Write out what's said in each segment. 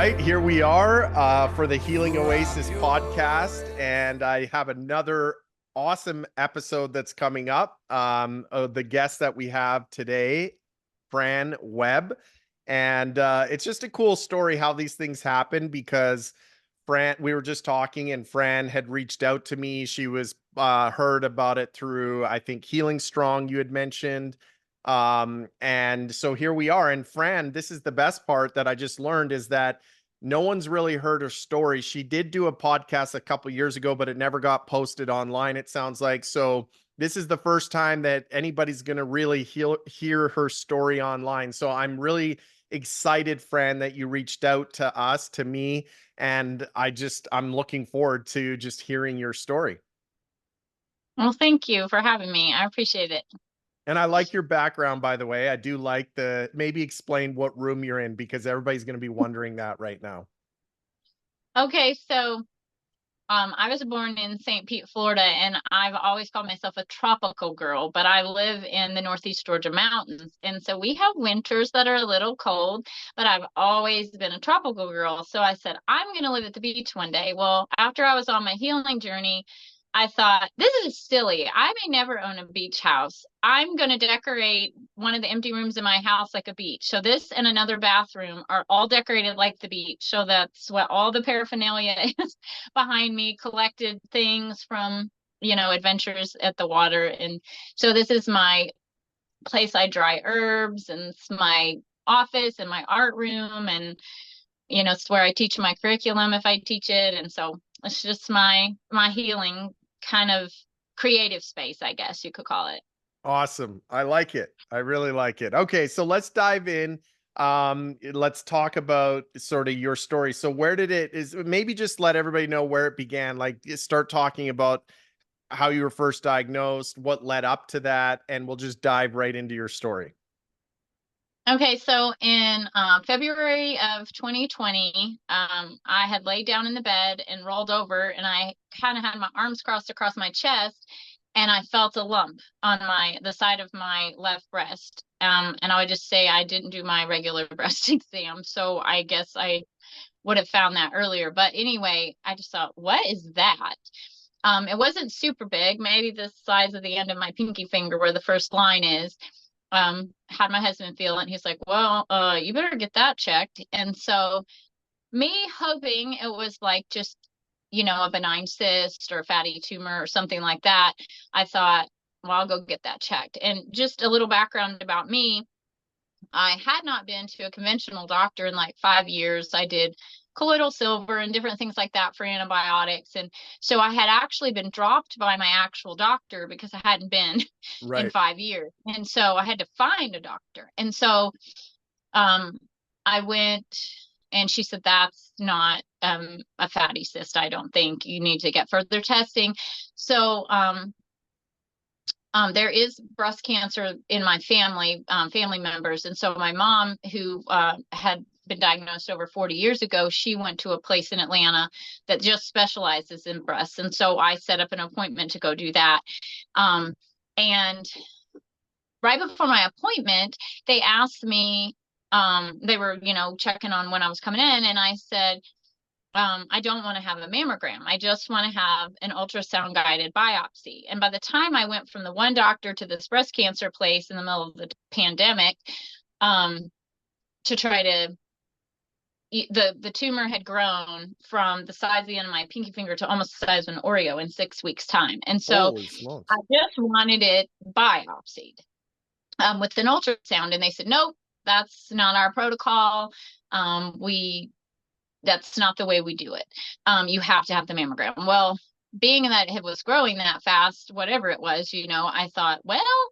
right, here we are for the Healing Oasis podcast, and I have another awesome episode that's coming up. The guest that we have today, Fran Webb, and it's just a cool story how these things happen because Fran, we were just talking, and Fran had reached out to me. She was heard about it through, I think, Healing Strong. You had mentioned. And so here we are. And Fran, this is the best part that I just learned is that no one's really heard her story. She did do a podcast a couple years ago, but it never got posted online, it sounds like. So this is the first time that anybody's going to really hear her story online. So I'm really excited, Fran, that you reached out to us, to me, and I'm looking forward to just hearing your story. Well, thank you for having me. I appreciate it. And I like your background, by the way. I do like maybe explain what room you're in because everybody's going to be wondering that right now. Okay, so I was born in St. Pete, Florida, and I've always called myself a tropical girl, but I live in the Northeast Georgia mountains. And so we have winters that are a little cold, but I've always been a tropical girl. So I said, I'm going to live at the beach one day. Well, after I was on my healing journey, I thought, this is silly. I may never own a beach house. I'm going to decorate one of the empty rooms in my house like a beach. So this and another bathroom are all decorated like the beach. So that's what all the paraphernalia is behind me, collected things from, adventures at the water. And so this is my place I dry herbs, and it's my office and my art room. And, it's where I teach my curriculum if I teach it. And so it's just my healing kind of creative space, I guess you could call it. Awesome. I like it. I really like it. Okay, so let's dive in. Let's talk about sort of your story. So where did it is maybe just let everybody know where it began. Like start talking about how you were first diagnosed, what led up to that, and we'll just dive right into your story. Okay, so in February of 2020, I had laid down in the bed and rolled over, and I kind of had my arms crossed across my chest, and I felt a lump on the side of my left breast. And I would just say I didn't do my regular breast exam, so I guess I would have found that earlier. But anyway, I just thought, what is that? It wasn't super big, maybe the size of the end of my pinky finger where the first line is. Had my husband feel it, and he's like, well, you better get that checked. And so me hoping it was like just, a benign cyst or a fatty tumor or something like that, I thought, well, I'll go get that checked. And just a little background about me, I had not been to a conventional doctor in like 5 years. I did colloidal silver and different things like that for antibiotics. And so I had actually been dropped by my actual doctor because I hadn't been in Right. 5 years. And so I had to find a doctor. And so um, I went, and she said, that's not a fatty cyst. I don't think you need to get further testing. So there is breast cancer in my family members. And so my mom, who had been diagnosed over 40 years ago, she went to a place in Atlanta that just specializes in breasts. And so I set up an appointment to go do that. And right before my appointment, they asked me, they were, checking on when I was coming in. And I said, I don't want to have a mammogram. I just want to have an ultrasound guided biopsy. And by the time I went from the one doctor to this breast cancer place in the middle of the pandemic, to try to, the tumor had grown from the size of the end of my pinky finger to almost the size of an Oreo in 6 weeks' time. And so Holy I smokes. just wanted it biopsied with an ultrasound. And they said, nope, that's not our protocol. We That's not the way we do it. You have to have the mammogram. Well, being that it was growing that fast, whatever it was, I thought, well,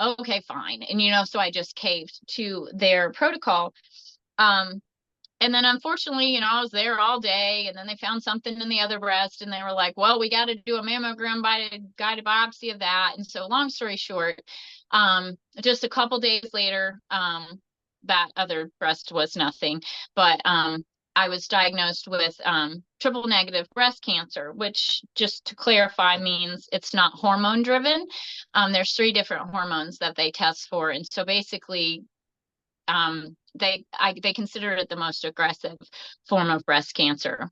okay, fine. And, so I just caved to their protocol. And then unfortunately, I was there all day, and then they found something in the other breast, and they were like, well, we got to do a mammogram guided biopsy of that. And so long story short, just a couple days later, that other breast was nothing, but I was diagnosed with triple negative breast cancer, which, just to clarify, means it's not hormone driven. There's 3 different hormones that they test for. And so basically they considered it the most aggressive form of breast cancer.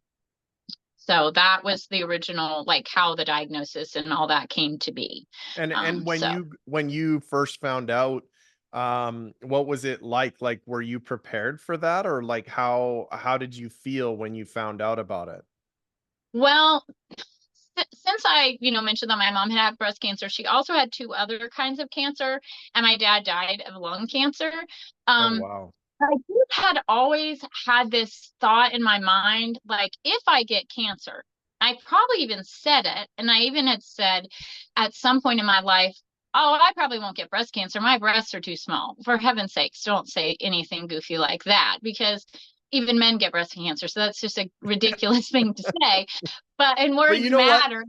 So that was the original, like how the diagnosis and all that came to be. And So when you first found out, what was it like? Like, were you prepared for that, or like how did you feel when you found out about it? well, since I, mentioned that my mom had breast cancer, she also had two other kinds of cancer, and my dad died of lung cancer. Oh Um, wow. I just had always had this thought in my mind, like, if I get cancer, I probably even said it, and I even had said at some point in my life, oh, I probably won't get breast cancer. My breasts are too small. For heaven's sakes, don't say anything goofy like that, because even men get breast cancer. So that's just a ridiculous thing to say. And But you words know what? matter.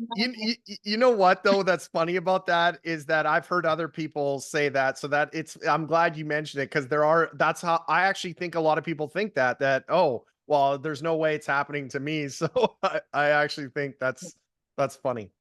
You know what though that's funny about that is that I've heard other people say that, so that it's I'm glad you mentioned it, because that's how I actually think a lot of people think that oh well, there's no way it's happening to me. So I actually think that's funny.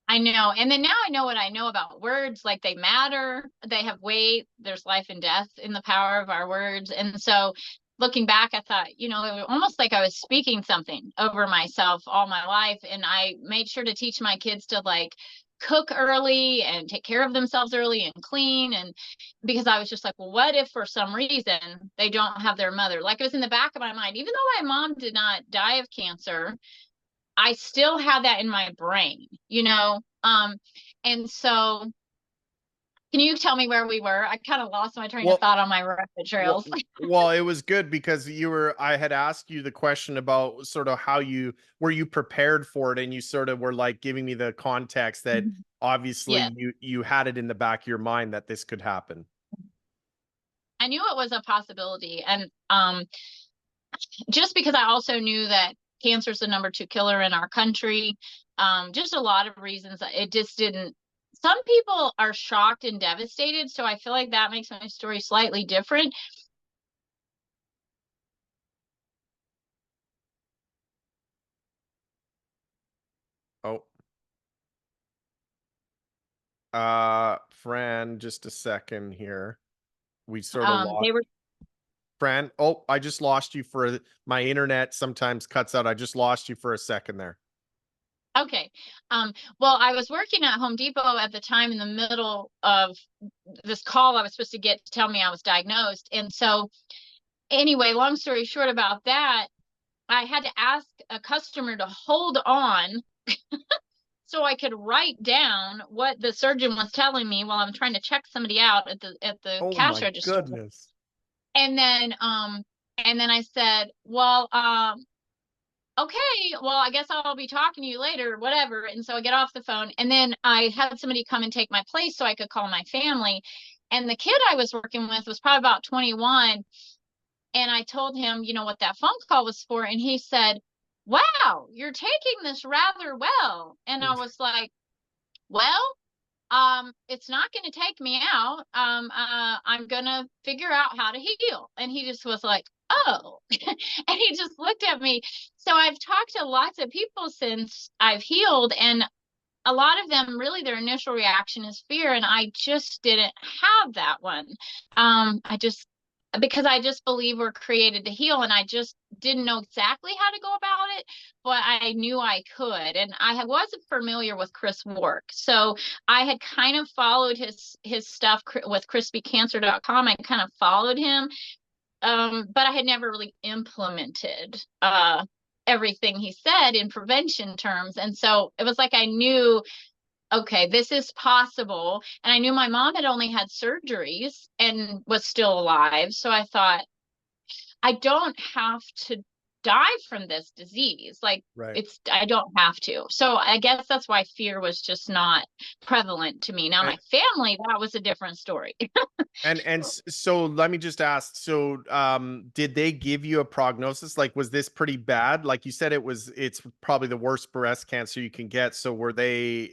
I know. And then now I know what I know about words. Like, they matter, they have weight, there's life and death in the power of our words. And so looking back, I thought, it was almost like I was speaking something over myself all my life. And I made sure to teach my kids to, like, cook early and take care of themselves early and clean. And because I was just like, well, what if for some reason they don't have their mother? Like, it was in the back of my mind, even though my mom did not die of cancer, I still had that in my brain, and so can you tell me where we were? I kind of lost my train of Well, thought on my rabbit Well, trails. well, it was good because I had asked you the question about sort of how you were you prepared for it, and you sort of were like giving me the context that obviously Yeah, you had it in the back of your mind that this could happen. I knew it was a possibility. And just because I also knew that cancer is the number 2 killer in our country, just a lot of reasons. It just didn't. Some people are shocked and devastated, so I feel like that makes my story slightly different. Oh, Fran, just a second here. We sort of lost They were Fran. Oh, I just lost you for my internet sometimes cuts out. I just lost you for a second there. Okay. Well, I was working at Home Depot at the time in the middle of this call I was supposed to get to tell me I was diagnosed. And so, anyway, long story short about that, I had to ask a customer to hold on so I could write down what the surgeon was telling me while I'm trying to check somebody out at the Oh cash my register. goodness. And then I said, well, okay, well, I guess I'll be talking to you later, whatever. And so I get off the phone, and then I had somebody come and take my place so I could call my family. And the kid I was working with was probably about 21. And I told him, what that phone call was for. And he said, wow, you're taking this rather well. And I was like, well, it's not going to take me out. I'm going to figure out how to heal. And he just was like, oh, and he just looked at me. So I've talked to lots of people since I've healed, and a lot of them, really, their initial reaction is fear. And I just didn't have that one. Because I just believe we're created to heal, and I just didn't know exactly how to go about it, but I knew I could. And I wasn't familiar with Chris Wark, so I had kind of followed his stuff with crispycancer.com. I kind of followed him, but I had never really implemented everything he said in prevention terms. And so it was like I knew, okay, this is possible. And I knew my mom had only had surgeries and was still alive. So I thought, I don't have to die from this disease. Like, Right. I don't have to. So I guess that's why fear was just not prevalent to me. Now, my family, that was a different story. So let me just ask, so did they give you a prognosis? Like, was this pretty bad? Like you said, it's probably the worst breast cancer you can get. So were they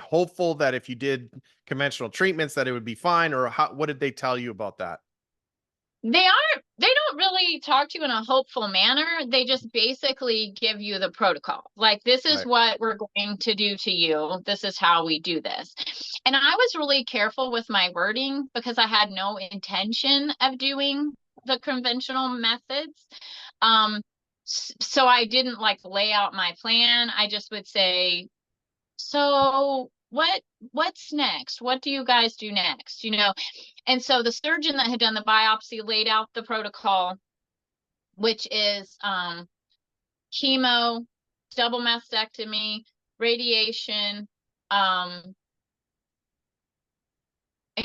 hopeful that if you did conventional treatments that it would be fine, or what did they tell you about that? They aren't they don't really talk to you in a hopeful manner. They just basically give you the protocol. Like, this is Right. what we're going to do to you. This is how we do this. And I was really careful with my wording because I had no intention of doing the conventional methods. So I didn't like lay out my plan. I just would say, so what's next? What do you guys do next? And so the surgeon that had done the biopsy laid out the protocol, which is chemo, double mastectomy, radiation. And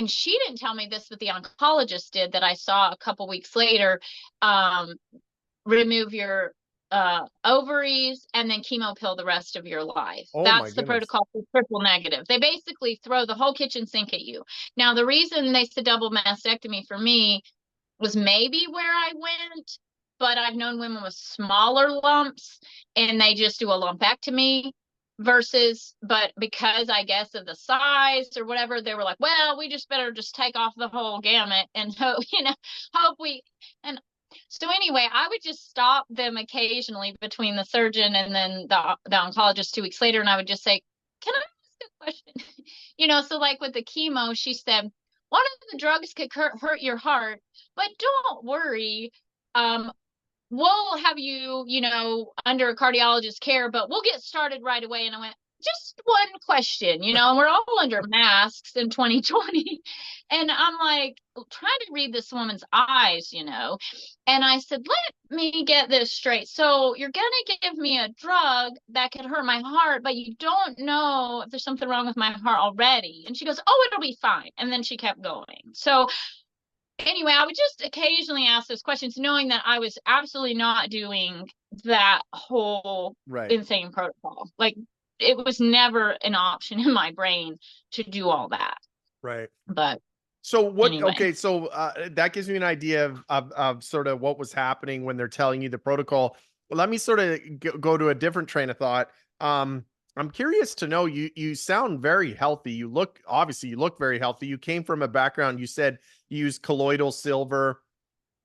she didn't tell me this, but the oncologist did, that I saw a couple weeks later. Remove your ovaries and then chemo pill the rest of your life. Oh my That's the goodness. protocol for triple negative. They basically throw the whole kitchen sink at you. Now, the reason they said double mastectomy for me was maybe where I went, but I've known women with smaller lumps and they just do a lumpectomy but because I guess of the size or whatever, they were like, well, we just better just take off the whole gamut and hope and so anyway, I would just stop them occasionally between the surgeon and then the oncologist 2 weeks later, and I would just say, can I ask a question? So like with the chemo, she said, one of the drugs could hurt your heart, but don't worry. We'll have you, under a cardiologist care, but we'll get started right away. And I went, just one question, and we're all under masks in 2020. And I'm like trying to read this woman's eyes, and I said, let me get this straight. So you're going to give me a drug that could hurt my heart, but you don't know if there's something wrong with my heart already. And she goes, oh, it'll be fine. And then she kept going. So anyway, I would just occasionally ask those questions, knowing that I was absolutely not doing that whole Right. insane protocol. Like, it was never an option in my brain to do all that. Right. But so anyway. Okay, so that gives me an idea of sort of what was happening when they're telling you the protocol. Well, let me sort of go to a different train of thought. I'm curious to know, you sound very healthy. You look very healthy. You came from a background, you said you use colloidal silver.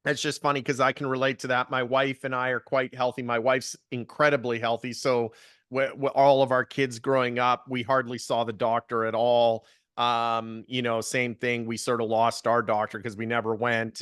It's just funny because I can relate to that. My wife and I are quite healthy. My wife's incredibly healthy. So all of our kids growing up, we hardly saw the doctor at all. Same thing. We sort of lost our doctor because we never went.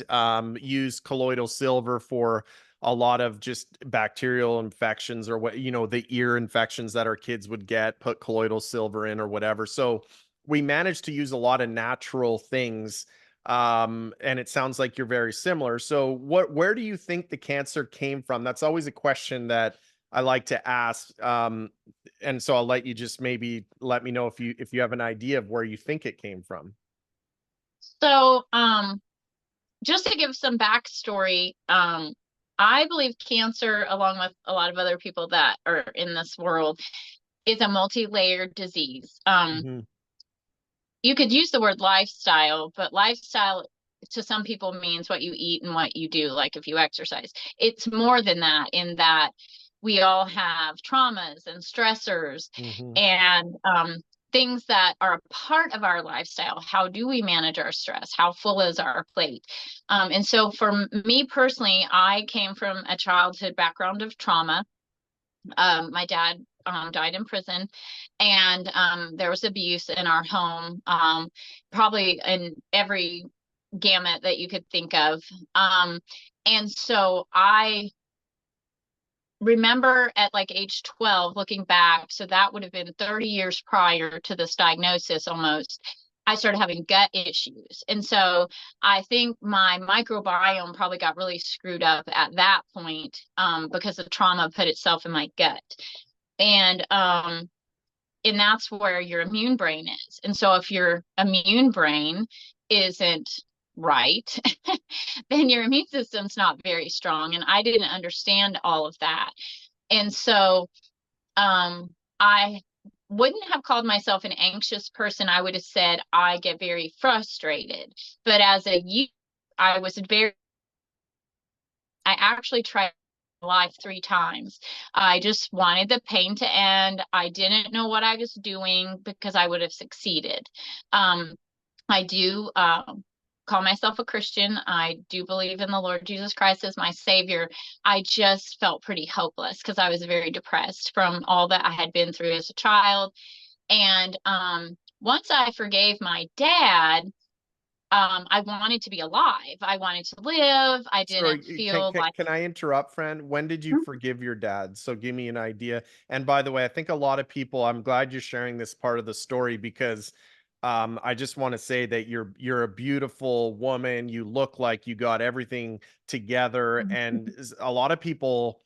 Use colloidal silver for a lot of just bacterial infections or the ear infections that our kids would get, put colloidal silver in or whatever. So we managed to use a lot of natural things. And it sounds like you're very similar. So where do you think the cancer came from? That's always a question that I like to ask. And so I'll let you just maybe let me know if you have an idea of where you think it came from. So, just to give some backstory, I believe cancer, along with a lot of other people that are in this world, is a multi-layered disease. Mhm. You could use the word lifestyle, but lifestyle to some people means what you eat and what you do, like if you exercise. It's more than that, in that we all have traumas and stressors Mhm. and things that are a part of our lifestyle. How do we manage our stress? How full is our plate? And so for me personally, I came from a childhood background of trauma. My dad died in prison, and there was abuse in our home, probably in every gamut that you could think of. And so I remember at like age 12 looking back, so that would have been 30 years prior to this diagnosis almost, I started having gut issues. And so I think my microbiome probably got really screwed up at that point, because the trauma put itself in my gut. And that's where your immune brain is. And so if your immune brain isn't right, then your immune system's not very strong. And I didn't understand all of that. And so I wouldn't have called myself an anxious person. I would have said I get very frustrated. But as a youth, I actually tried life 3 times. I just wanted the pain to end. I didn't know what I was doing because I would have succeeded. I do call myself a Christian. I do believe in the Lord Jesus Christ as my savior. I just felt pretty hopeless because I was very depressed from all that I had been through as a child. And once I forgave my dad, I wanted to be alive. I wanted to live. I didn't Sorry, feel like. can I interrupt, friend? When did you forgive your dad? So give me an idea. And by the way, I think a lot of people, I'm glad you're sharing this part of the story because I just want to say that you're a beautiful woman. You look like you got everything together. And a lot of people,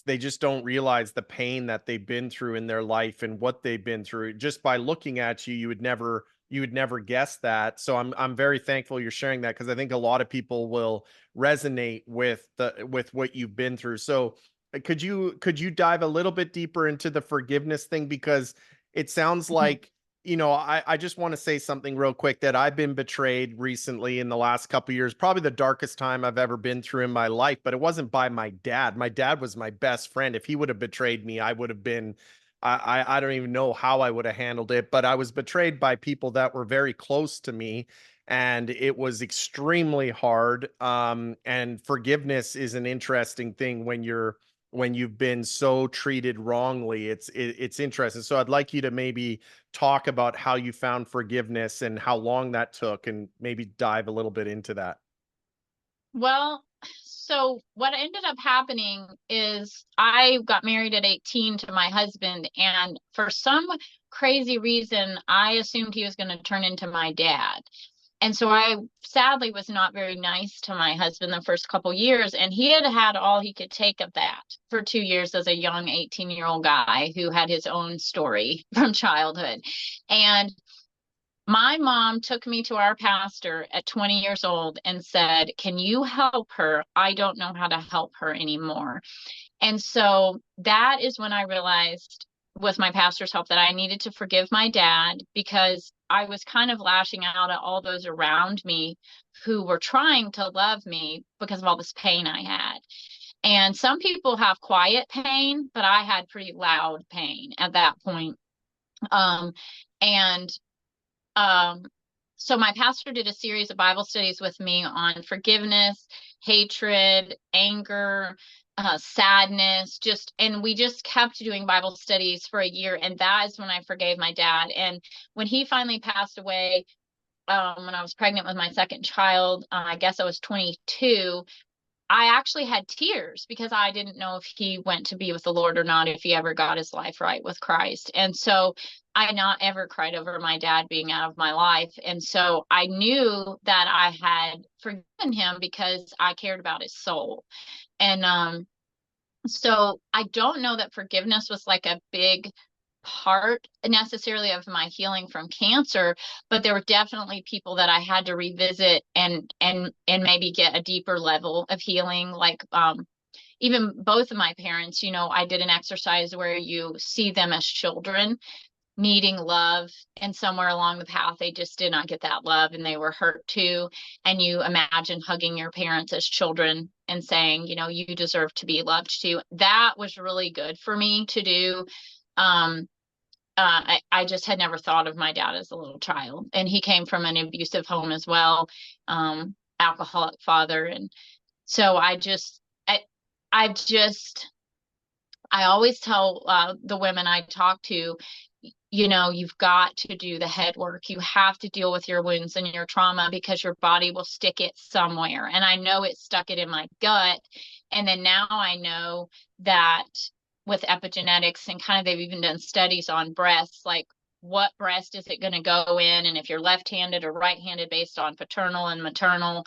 they just don't realize the pain that they've been through in their life and what they've been through. Just by looking at you, you would never guess that. So I'm very thankful you're sharing that because I think a lot of people will resonate with what you've been through. So could you dive a little bit deeper into the forgiveness thing because it sounds like, I just want to say something real quick that I've been betrayed recently in the last couple of years, probably the darkest time I've ever been through in my life, but it wasn't by my dad. My dad was my best friend. If he would have betrayed me, I would have been I don't even know how I would have handled it, but I was betrayed by people that were very close to me, and it was extremely hard. And forgiveness is an interesting thing when you've been so treated wrongly. It's interesting. So I'd like you to maybe talk about how you found forgiveness and how long that took, and maybe dive a little bit into that. Well, so what ended up happening is I got married at 18 to my husband, and for some crazy reason, I assumed he was going to turn into my dad. And so I sadly was not very nice to my husband the first couple years, and he had had all he could take of that for 2 years as a young 18-year-old guy who had his own story from childhood. And my mom took me to our pastor at 20 years old and said, "Can you help her? I don't know how to help her anymore." And so that is when I realized, with my pastor's help, that I needed to forgive my dad because I was kind of lashing out at all those around me who were trying to love me because of all this pain I had. And some people have quiet pain, but I had pretty loud pain at that point. And um, so my pastor did a series of Bible studies with me on forgiveness, hatred, anger, sadness, and we just kept doing Bible studies for a year. And that is when I forgave my dad. And when he finally passed away, when I was pregnant with my second child, I guess I was 22. I actually had tears because I didn't know if he went to be with the Lord or not, if he ever got his life right with Christ. And so I not ever cried over my dad being out of my life. And so I knew that I had forgiven him because I cared about his soul. And so I don't know that forgiveness was like a big part necessarily of my healing from cancer, but there were definitely people that I had to revisit and maybe get a deeper level of healing. Like even both of my parents, I did an exercise where you see them as children needing love, and somewhere along the path they just did not get that love and they were hurt too. And you imagine hugging your parents as children and saying, you deserve to be loved too. That was really good for me to do. I just had never thought of my dad as a little child, and he came from an abusive home as well, alcoholic father. And so I always tell the women I talk to, you've got to do the head work. You have to deal with your wounds and your trauma because your body will stick it somewhere. And I know it stuck it in my gut. And then now I know that with epigenetics, and kind of they've even done studies on breasts, like what breast is it going to go in, and if you're left-handed or right-handed based on paternal and maternal.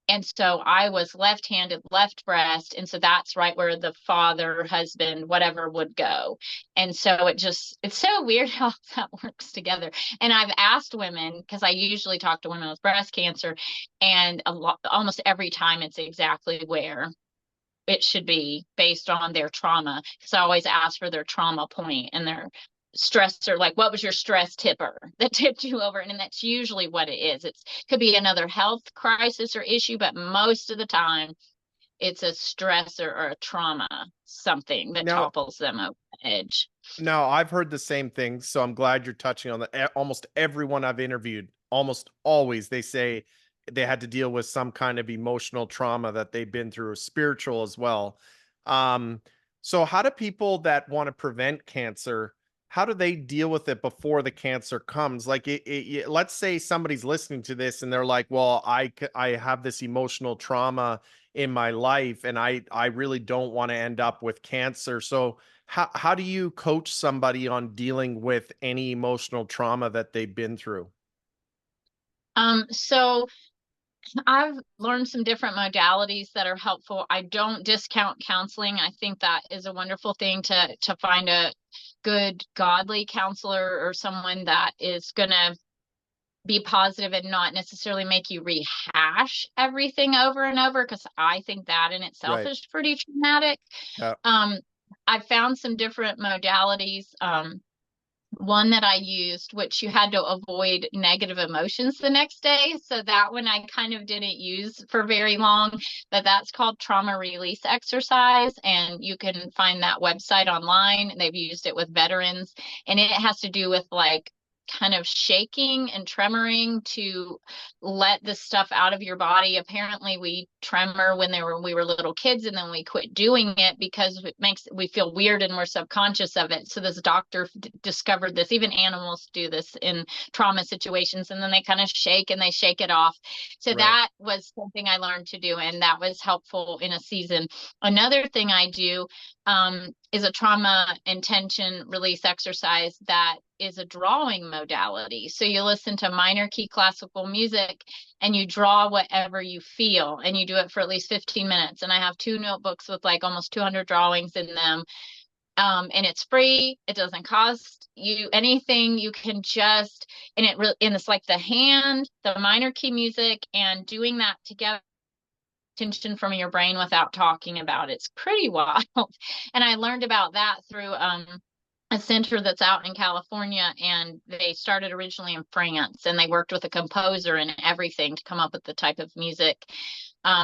And so I was left-handed, left breast. And so that's right where the father, husband, whatever would go. And so it's so weird how that works together. And I've asked women, because I usually talk to women with breast cancer, and almost every time it's exactly where it should be based on their trauma. Because I always ask for their trauma point and their stressor, like what was your stress tipper that tipped you over? And that's usually what it is. It could be another health crisis or issue, but most of the time it's a stressor or a trauma, something that Now, topples them over the edge. now I've heard the same thing, so I'm glad you're touching on that. Almost everyone I've interviewed, almost always they say they had to deal with some kind of emotional trauma that they've been through, or spiritual as well. Um, so how do people that want to prevent cancer, how do they deal with it before the cancer comes? Like let's say somebody's listening to this and they're like, well, I have this emotional trauma in my life and I really don't want to end up with cancer. So how do you coach somebody on dealing with any emotional trauma that they've been through? So I've learned some different modalities that are helpful. I don't discount counseling. I think that is a wonderful thing to find a good godly counselor or someone that is going to be positive and not necessarily make you rehash everything over and over, because I think that in itself Right. is pretty traumatic. Yeah. Um, I found some different modalities. One that I used, which you had to avoid negative emotions the next day. So that one I kind of didn't use for very long, but that's called trauma release exercise. And you can find that website online. They've used it with veterans, and it has to do with like kind of shaking and tremoring to let the stuff out of your body. Apparently we tremor when we were little kids, and then we quit doing it because it makes we feel weird and we're subconscious of it. So this doctor discovered this. Even animals do this in trauma situations, and then they kind of shake and they shake it off. So Right. that was something I learned to do, and that was helpful in a season. Another thing I do is a trauma intention release exercise that is a drawing modality. So you listen to minor key classical music and you draw whatever you feel, and you do it for at least 15 minutes. And I have 2 notebooks with like almost 200 drawings in them. And it's free. It doesn't cost you anything. You can just, and it's like the hand, the minor key music, and doing that together tension from your brain without talking about it. It's pretty wild. And I learned about that through a center that's out in California, and they started originally in France, and they worked with a composer and everything to come up with the type of music.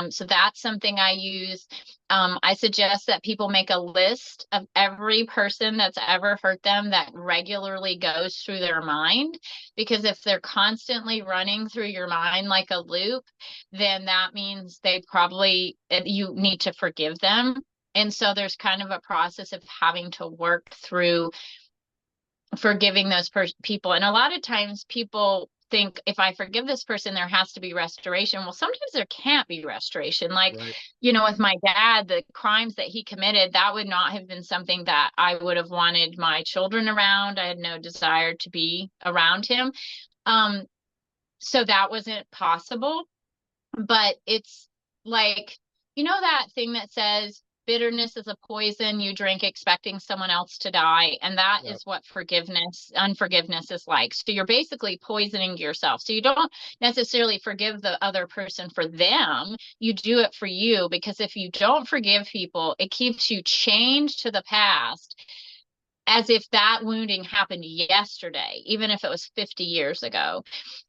So that's something I use. I suggest that people make a list of every person that's ever hurt them that regularly goes through their mind, because if they're constantly running through your mind like a loop, then that means you need to forgive them. And so there's kind of a process of having to work through forgiving those people. And a lot of times people think, if I forgive this person, there has to be restoration. Well, sometimes there can't be restoration. Like, Right. with my dad, the crimes that he committed, that would not have been something that I would have wanted my children around. I had no desire to be around him. So that wasn't possible. But it's like, that thing that says bitterness is a poison you drink expecting someone else to die. And that Yeah. is what unforgiveness is like. So you're basically poisoning yourself. So you don't necessarily forgive the other person for them. You do it for you, because if you don't forgive people, it keeps you chained to the past, as if that wounding happened yesterday, even if it was 50 years ago.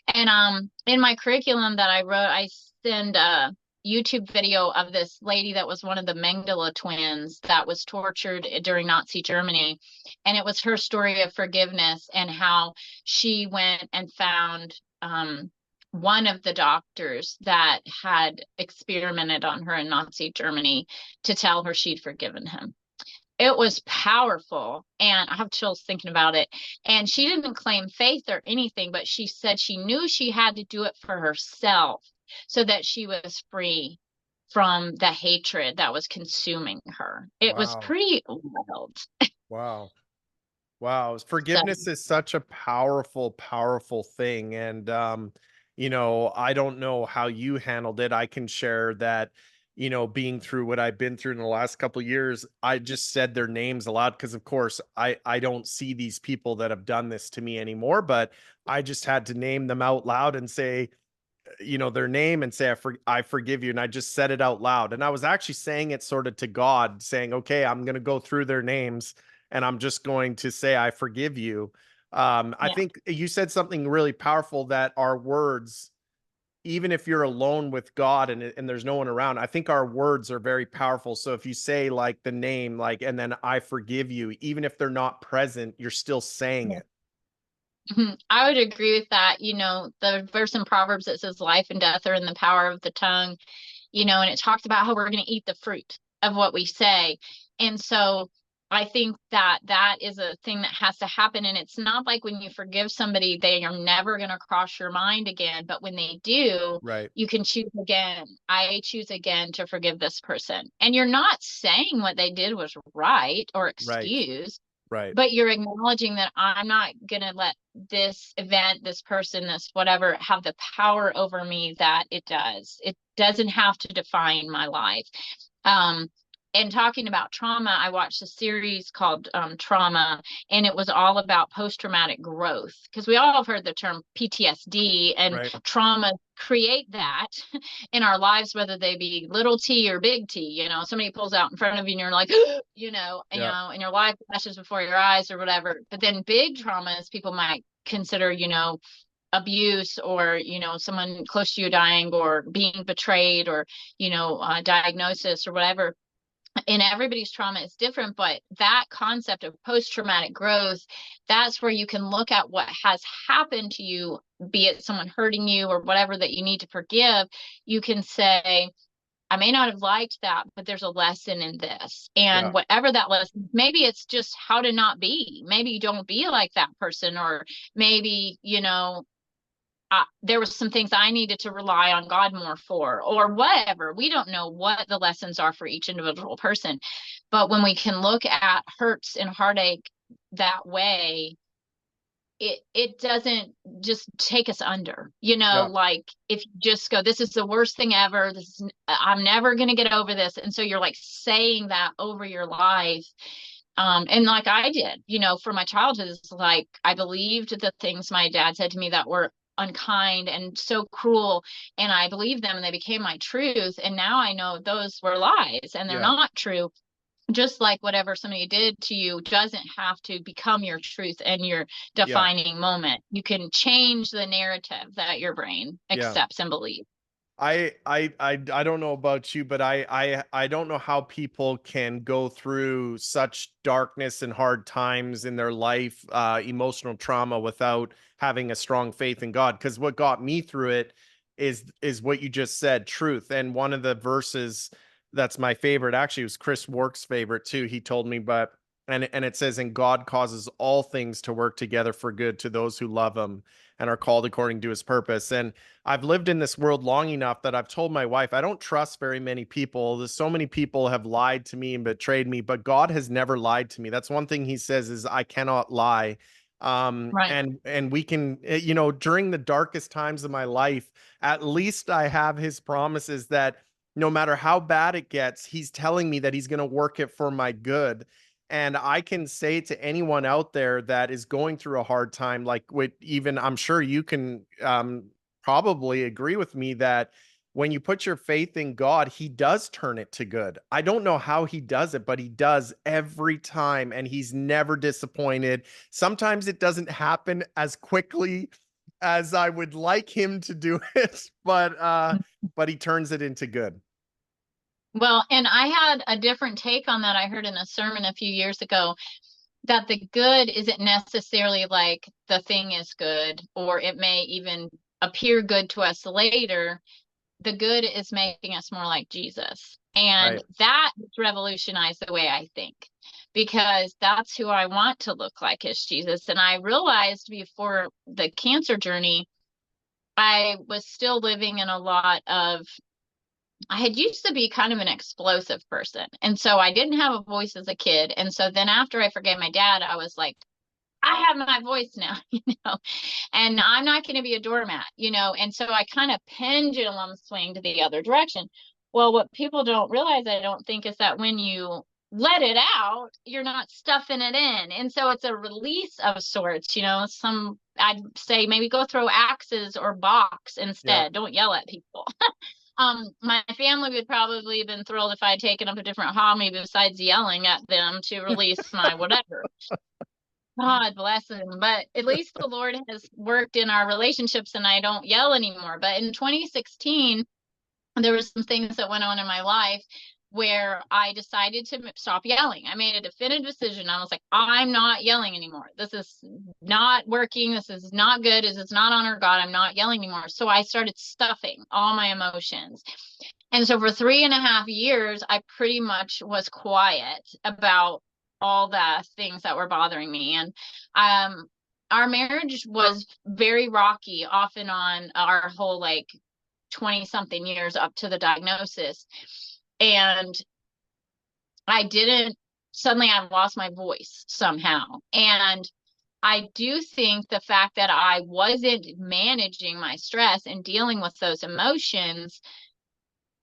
And in my curriculum that I wrote, I send a YouTube video of this lady that was one of the Mengele twins that was tortured during Nazi Germany. And it was her story of forgiveness, and how she went and found one of the doctors that had experimented on her in Nazi Germany to tell her she'd forgiven him. It was powerful, and I have chills thinking about it. And she didn't claim faith or anything, but she said she knew she had to do it for herself so that she was free from the hatred that was consuming her. It was Wow. pretty wild. Wow. Wow. So, Forgiveness is such a powerful, powerful thing. And, I don't know how you handled it. I can share that, being through what I've been through in the last couple of years, I just said their names a lot because, of course, I don't see these people that have done this to me anymore, but I just had to name them out loud and say, their name and say, I forgive you. And I just said it out loud. And I was actually saying it sort of to God, saying, okay, I'm going to go through their names and I'm just going to say, I forgive you. I yeah. think you said something really powerful, that our words, even if you're alone with God and there's no one around, I think our words are very powerful. So if you say like the name, like, and then I forgive you, even if they're not present, you're still saying it. Mhm. I would agree with that. The verse in Proverbs that says life and death are in the power of the tongue, and it talks about how we're going to eat the fruit of what we say. And so I think that that is a thing that has to happen. And it's not like when you forgive somebody, they are never going to cross your mind again. But when they do, Right. you can choose again. I choose again to forgive this person. And you're not saying what they did was right or Right. excused, Right. but you're acknowledging that I'm not going to let this event, this person, this whatever have the power over me that it does. It doesn't have to define my life. Um, and talking about trauma, I watched a series called Trauma, and it was all about post-traumatic growth, because we all have heard the term PTSD, and Right. trauma create that in our lives, whether they be little t or big T. Somebody pulls out in front of you and you're like, Yeah. and your life flashes before your eyes or whatever. But then big traumas people might consider, abuse, or someone close to you dying, or being betrayed, or diagnosis or whatever. And everybody's trauma is different, but that concept of post-traumatic growth, that's where you can look at what has happened to you, be it someone hurting you or whatever that you need to forgive. You can say, I may not have liked that, but there's a lesson in this. Yeah. And whatever that lesson, maybe it's just how to not be. Maybe you don't be like that person, or maybe, there was some things I needed to rely on God more for, or whatever. We don't know what the lessons are for each individual person. But when we can look at hurts and heartache that way, it doesn't just take us under, Yeah. like if you just go, this is the worst thing ever. I'm never going to get over this. And so you're like saying that over your life. And like I did, for my childhood, it's like I believed the things my dad said to me that were unkind and so cruel, and I believed them and they became my truth. And now I know those were lies and they're Yeah. not true. Just like whatever somebody did to you doesn't have to become your truth and your Yeah. defining moment. You can change the narrative that your brain Yeah. accepts and believes. I don't know about you, but I don't know how people can go through such darkness and hard times in their life, emotional trauma, without having a strong faith in God. Because what got me through it is what you just said, truth. And one of the verses that's my favorite, actually, was Chris Wark's favorite too. He told me, but and it says, "And God causes all things to work together for good to those who love Him and are called according to His purpose." And I've lived in this world long enough that I've told my wife I don't trust very many people. There's so many people have lied to me and betrayed me, but God has never lied to me. That's one thing He says is I cannot lie. Right. And we can, during the darkest times of my life, at least I have His promises that no matter how bad it gets, He's telling me that He's going to work it for my good. And I can say to anyone out there that is going through a hard time, like with even, I'm sure you can probably agree with me that when you put your faith in God, He does turn it to good. I don't know how He does it, but He does every time, and He's never disappointed. Sometimes it doesn't happen as quickly as I would like Him to do it, but He turns it into good. Well, and I had a different take on that. I heard in a sermon a few years ago that the good isn't necessarily like the thing is good, or it may even appear good to us later. The good is making us more like Jesus. Right. And that revolutionized the way I think, because that's who I want to look like as Jesus. And I realized before the cancer journey, I was still living in a lot of, I had used to be kind of an explosive person. And so I didn't have a voice as a kid. And so then after I forgave my dad, I was like, I have my voice now, and I'm not going to be a doormat, and so I kind of pendulum swing to the other direction. Well, what people don't realize, I don't think, is that when you let it out, you're not stuffing it in. And so it's a release of sorts, I'd say maybe go throw axes or box Yeah. instead. Don't yell at people. My family would probably have been thrilled if I had taken up a different hobby besides yelling at them to release my whatever. God bless him. But at least the Lord has worked in our relationships and I don't yell anymore. But in 2016, there were some things that went on in my life where I decided to stop yelling. I made a definitive decision. I was like, I'm not yelling anymore. This is not working. This is not good. This is not honor God. I'm not yelling anymore. So I started stuffing all my emotions. And so for 3.5 years, I pretty much was quiet about all the things that were bothering me. And our marriage was very rocky off and on our whole like 20 something years up to the diagnosis. And suddenly I lost my voice somehow. And I do think the fact that I wasn't managing my stress and dealing with those emotions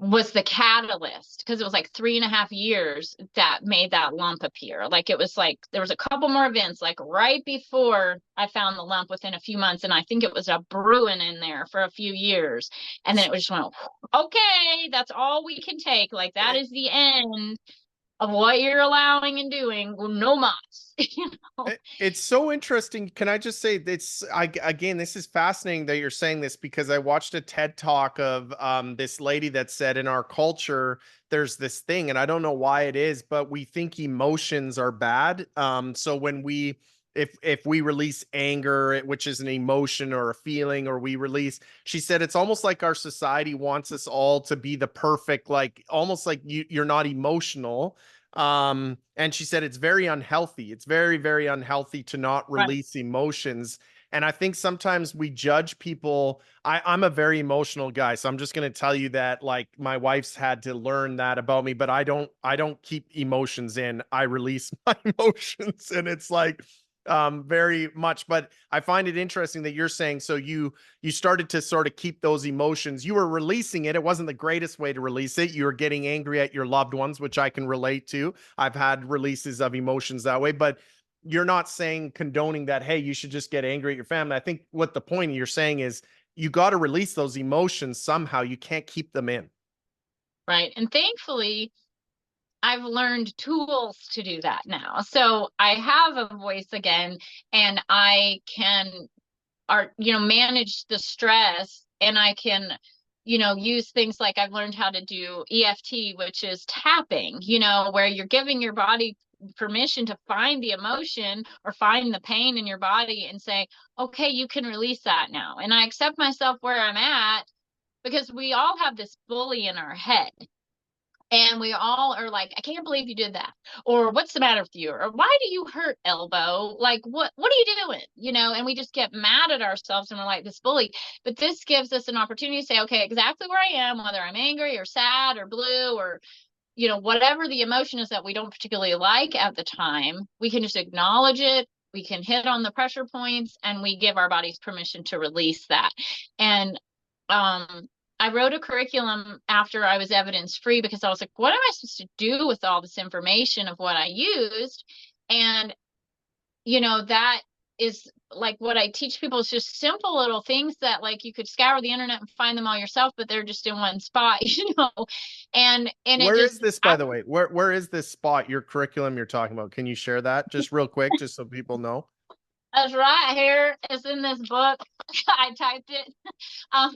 was the catalyst, because it was like 3.5 years that made that lump appear. Like it was like there was a couple more events like right before I found the lump within a few months, and I think it was a brewing in there for a few years, and then it was just went, okay, that's all we can take. Like that is the end of what you're allowing and doing. Well, no mas. It's so interesting. Can I just say again, this is fascinating that you're saying this, because I watched a TED talk of this lady that said in our culture there's this thing, and I don't know why it is, but we think emotions are bad. So when if we release anger, which is an emotion or a feeling, or she said it's almost like our society wants us all to be the perfect, like almost like you're not emotional. And she said it's very unhealthy. It's very, very unhealthy to not Right. release emotions. And I think sometimes we judge people. I'm a very emotional guy, so I'm just going to tell you that, like, my wife's had to learn that about me, but I don't keep emotions in. I release my emotions, and it's like very much. But I find it interesting that you're saying, so you started to sort of keep those emotions. You were releasing it. It wasn't the greatest way to release it. You were getting angry at your loved ones, which I can relate to. I've had releases of emotions that way, but you're not saying, condoning that, hey, you should just get angry at your family. I think what the point you're saying is you got to release those emotions somehow. You can't keep them in. Right. And thankfully, I've learned tools to do that now. So I have a voice again, and I can manage the stress, and I can, use things like I've learned how to do EFT, which is tapping, where you're giving your body permission to find the emotion or find the pain in your body and say, okay, you can release that now. And I accept myself where I'm at, because we all have this bully in our head. And we all are like, I can't believe you did that. Or what's the matter with you? Or why do you hurt, elbow? Like, what are you doing? And we just get mad at ourselves, and we're like this bully. But this gives us an opportunity to say, okay, exactly where I am, whether I'm angry or sad or blue or, whatever the emotion is that we don't particularly like at the time, we can just acknowledge it. We can hit on the pressure points, and we give our bodies permission to release that. And, I wrote a curriculum after I was evidence free, because I was like, what am I supposed to do with all this information of what I used? And, that is like what I teach people is just simple little things that, like, you could scour the internet and find them all yourself, but they're just in one spot, and it Where is just, this, by the way? Where is this spot, your curriculum you're talking about? Can you share that just real quick, just so people know? that's right here. It's in this book. I typed it. Um,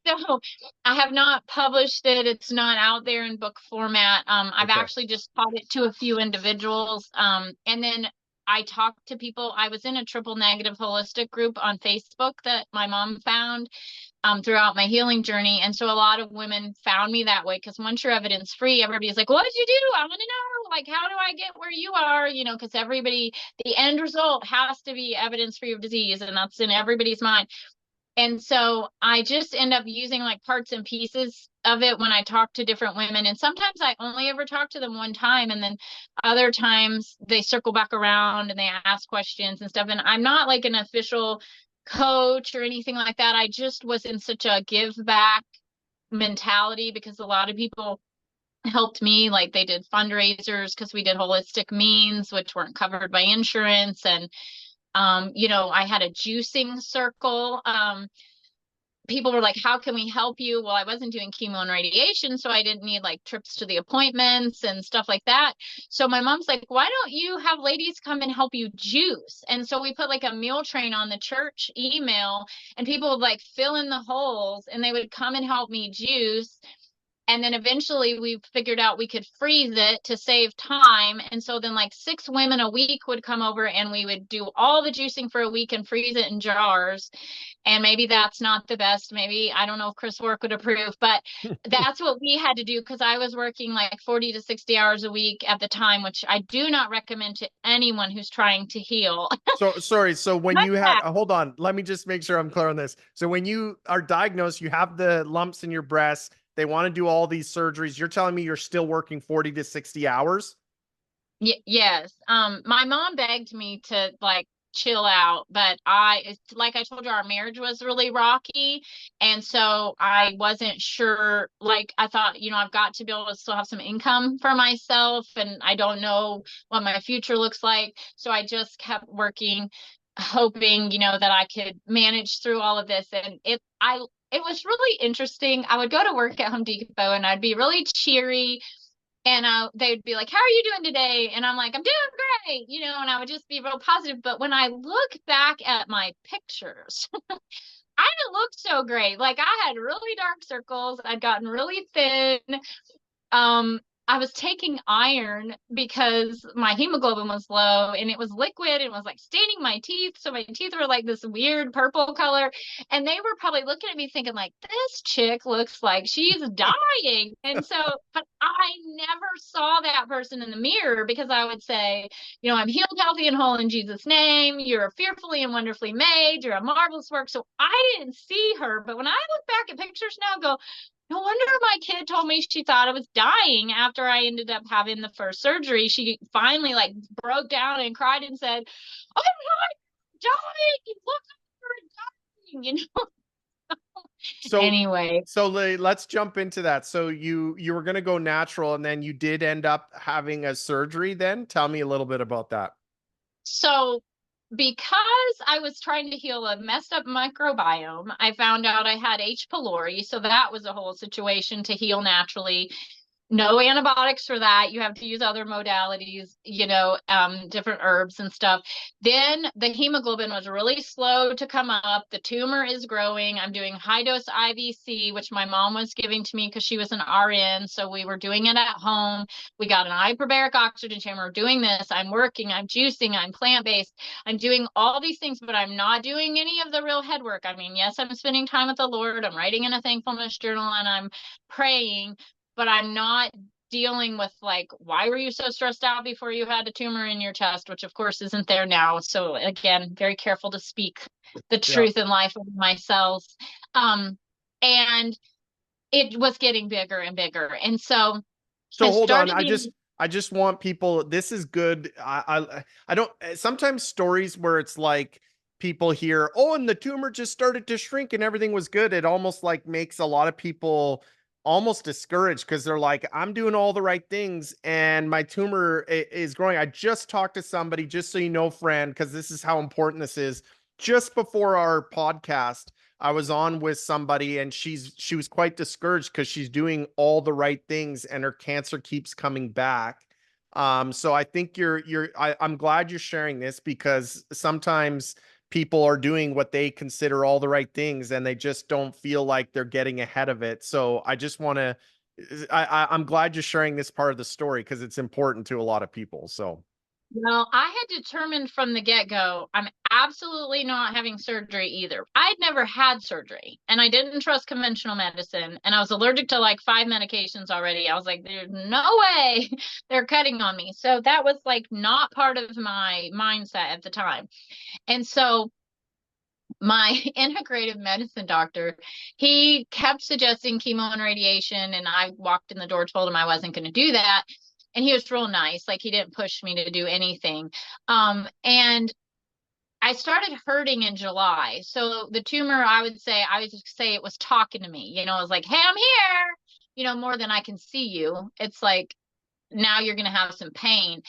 so I have not published it. It's not out there in book format. I've Okay. actually just taught it to a few individuals. And then I talked to people. I was in a triple negative holistic group on Facebook that my mom found throughout my healing journey. And so a lot of women found me that way, because once you're evidence free, everybody's like, what did you do? I want to know, like, how do I get where you are? Because the end result has to be evidence free of disease, and that's in everybody's mind. And so I just end up using like parts and pieces of it when I talk to different women. And sometimes I only ever talk to them one time. And then other times they circle back around and they ask questions and stuff. And I'm not like an official coach or anything like that. I just was in such a give back mentality, because a lot of people helped me, like they did fundraisers because we did holistic means, which weren't covered by insurance. And I had a juicing circle. People were like, how can we help you? Well, I wasn't doing chemo and radiation, so I didn't need like trips to the appointments and stuff like that. So my mom's like, why don't you have ladies come and help you juice? And so we put like a meal train on the church email, and people would like fill in the holes, and they would come and help me juice. And then eventually we figured out we could freeze it to save time. And so then like 6 women a week would come over and we would do all the juicing for a week and freeze it in jars. And maybe that's not the best. Maybe I don't know if Chris Work would approve, but that's what we had to do because I was working like 40 to 60 hours a week at the time, which I do not recommend to anyone who's trying to heal. So sorry. So when Not you had, that. hold on, let me just make sure I'm clear on this. So when you are diagnosed, you have the lumps in your breast. They want to do all these surgeries. You're telling me you're still working 40 to 60 hours? Yes. My mom begged me to like chill out, but it's like I told you, our marriage was really rocky. And so I wasn't sure, like I thought, I've got to be able to still have some income for myself, and I don't know what my future looks like. So I just kept working, hoping, that I could manage through all of this. And it was really interesting. I would go to work at Home Depot and I'd be really cheery, and they'd be like, "How are you doing today?" And I'm like, "I'm doing great," and I would just be real positive. But when I look back at my pictures, I didn't look so great. Like I had really dark circles. I'd gotten really thin. I was taking iron because my hemoglobin was low and it was liquid and it was like staining my teeth. So my teeth were like this weird purple color. And they were probably looking at me thinking, like, this chick looks like she's dying. And so, but I never saw that person in the mirror because I would say, I'm healed, healthy, and whole in Jesus' name. You're fearfully and wonderfully made. You're a marvelous work. So I didn't see her. But when I look back at pictures now, I go, no wonder my kid told me she thought I was dying after I ended up having the first surgery. She finally like broke down and cried and said, "I'm not dying. You look like you're dying," So Anyway, let's jump into that. So you were going to go natural and then you did end up having a surgery then? Tell me a little bit about that. so because I was trying to heal a messed up microbiome, I found out I had H. pylori. So that was a whole situation to heal naturally. No antibiotics for that. You have to use other modalities, different herbs and stuff. Then the hemoglobin was really slow to come up. The tumor is growing. I'm doing high dose IVC, which my mom was giving to me because she was an RN. So we were doing it at home. We got an hyperbaric oxygen chamber. We're doing this. I'm working. I'm juicing. I'm plant based. I'm doing all these things, but I'm not doing any of the real head work. I mean, yes, I'm spending time with the Lord. I'm writing in a thankfulness journal and I'm praying, but I'm not dealing with like, why were you so stressed out before you had a tumor in your chest, which of course isn't there now. So again, very careful to speak the Yeah. truth in life of my cells. And it was getting bigger and bigger. And so So I hold on. started getting, I just want people, this is good. I don't, sometimes stories where it's like people hear, "Oh, and the tumor just started to shrink and everything was good." It almost like makes a lot of people almost discouraged because they're like, "I'm doing all the right things and my tumor is growing." I just talked to somebody, just so you know, friend, because this is how important this is. Just before our podcast, I was on with somebody and she was quite discouraged because she's doing all the right things and her cancer keeps coming back. So I think I'm glad you're sharing this because sometimes people are doing what they consider all the right things and they just don't feel like they're getting ahead of it. So I just want to, I'm glad you're sharing this part of the story because it's important to a lot of people. So well, I had determined from the get-go, I'm absolutely not having surgery either. I'd never had surgery and I didn't trust conventional medicine, and I was allergic to like 5 medications already. I was like, there's no way they're cutting on me. So that was like not part of my mindset at the time. And so my integrative medicine doctor, he kept suggesting chemo and radiation, and I walked in the door, told him I wasn't going to do that. And he was real nice. Like he didn't push me to do anything. And I started hurting in July. So the tumor, I would say it was talking to me. It was like, "Hey, I'm here," more than "I can see you." It's like, now you're going to have some pain.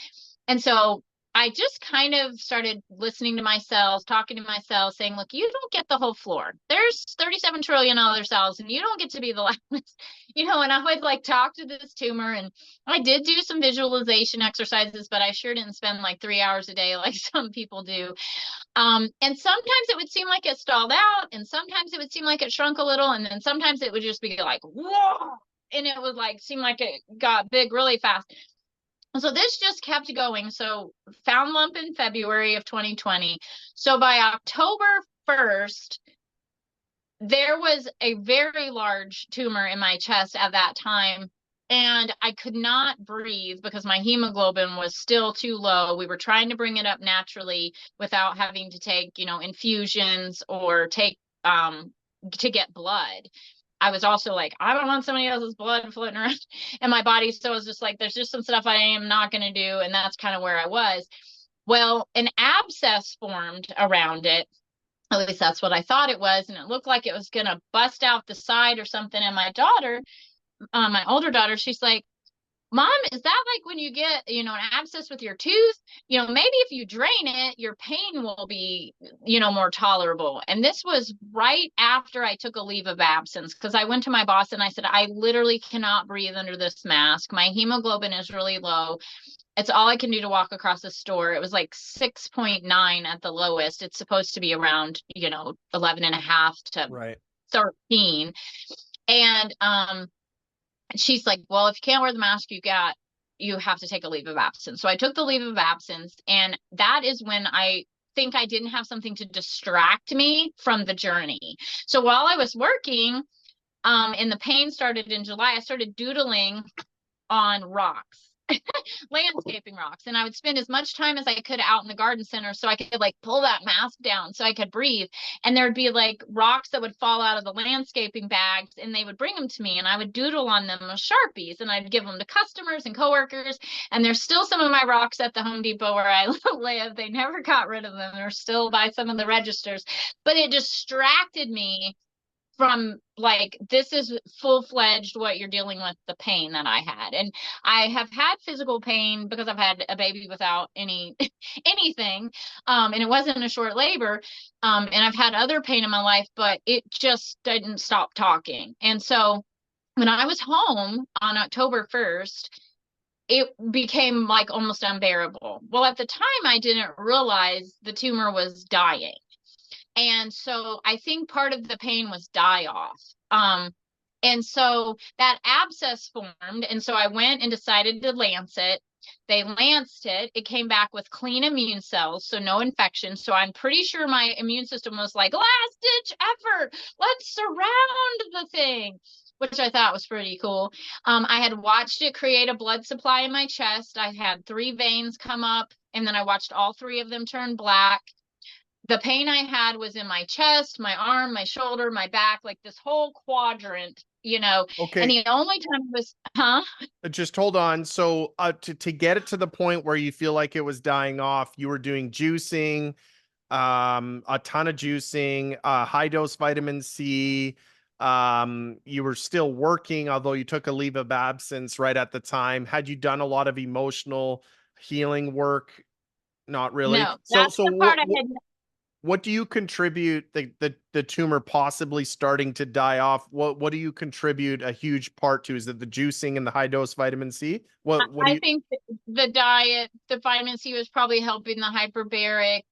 And so I just kind of started listening to my cells, talking to my cells, saying, "Look, you don't get the whole floor. There's 37 trillion other cells and you don't get to be the last," and I would like talk to this tumor. And I did do some visualization exercises, but I sure didn't spend like 3 hours a day like some people do. And sometimes it would seem like it stalled out, and sometimes it would seem like it shrunk a little, and then sometimes it would just be like, "Whoa." and it was like seemed like it got big really fast. So this just kept going. So found lump in February of 2020. So by October 1st, there was a very large tumor in my chest at that time. And I could not breathe because my hemoglobin was still too low. We were trying to bring it up naturally without having to take, infusions or take to get blood. I was also like, I don't want somebody else's blood floating around in my body. So I was just like, there's just some stuff I am not going to do. And that's kind of where I was. Well, an abscess formed around it. At least that's what I thought it was. And it looked like it was going to bust out the side or something. And my daughter, my older daughter, she's like, Mom, is that like when you get, an abscess with your tooth? Maybe if you drain it, your pain will be, more tolerable. And this was right after I took a leave of absence because I went to my boss and I said, I literally cannot breathe under this mask. My hemoglobin is really low. It's all I can do to walk across the store. It was like 6.9 at the lowest. It's supposed to be around, 11 and a half to 13. And, she's like, well, if you can't wear the mask you have to take a leave of absence. So I took the leave of absence, and that is when I think I didn't have something to distract me from the journey. So while I was working, and the pain started in July, I started doodling on rocks. Landscaping rocks, and I would spend as much time as I could out in the garden center so I could like pull that mask down so I could breathe. And there'd be like rocks that would fall out of the landscaping bags, and they would bring them to me, and I would doodle on them with Sharpies, and I'd give them to customers and coworkers. And there's still some of my rocks at the Home Depot where I live. They never got rid of them. They're still by some of the registers, but it distracted me from like, this is full-fledged what you're dealing with, the pain that I had. And I have had physical pain because I've had a baby without anything. And it wasn't a short labor. And I've had other pain in my life, but it just didn't stop talking. And so when I was home on October 1st, it became like almost unbearable. Well, at the time, I didn't realize the tumor was dying. And so I think part of the pain was die off. And so that abscess formed. And so I went and decided to lance it. They lanced it. It came back with clean immune cells, so no infection. So I'm pretty sure my immune system was like, last ditch effort. Let's surround the thing, which I thought was pretty cool. I had watched it create a blood supply in my chest. I had 3 veins come up, and then I watched all 3 of them turn black. The pain I had was in my chest, my arm, my shoulder, my back, like this whole quadrant, Okay. And the only time was, Just hold on. So to get it to the point where you feel like it was dying off, you were doing juicing, a ton of juicing, high dose vitamin C. You were still working, although you took a leave of absence right at the time. Had you done a lot of emotional healing work? Not really. no, So that's the part I had. what do you contribute the tumor possibly starting to die off? What do you contribute a huge part to? Is it the juicing and the high dose vitamin C? I think the diet, the vitamin C was probably helping, the hyperbaric,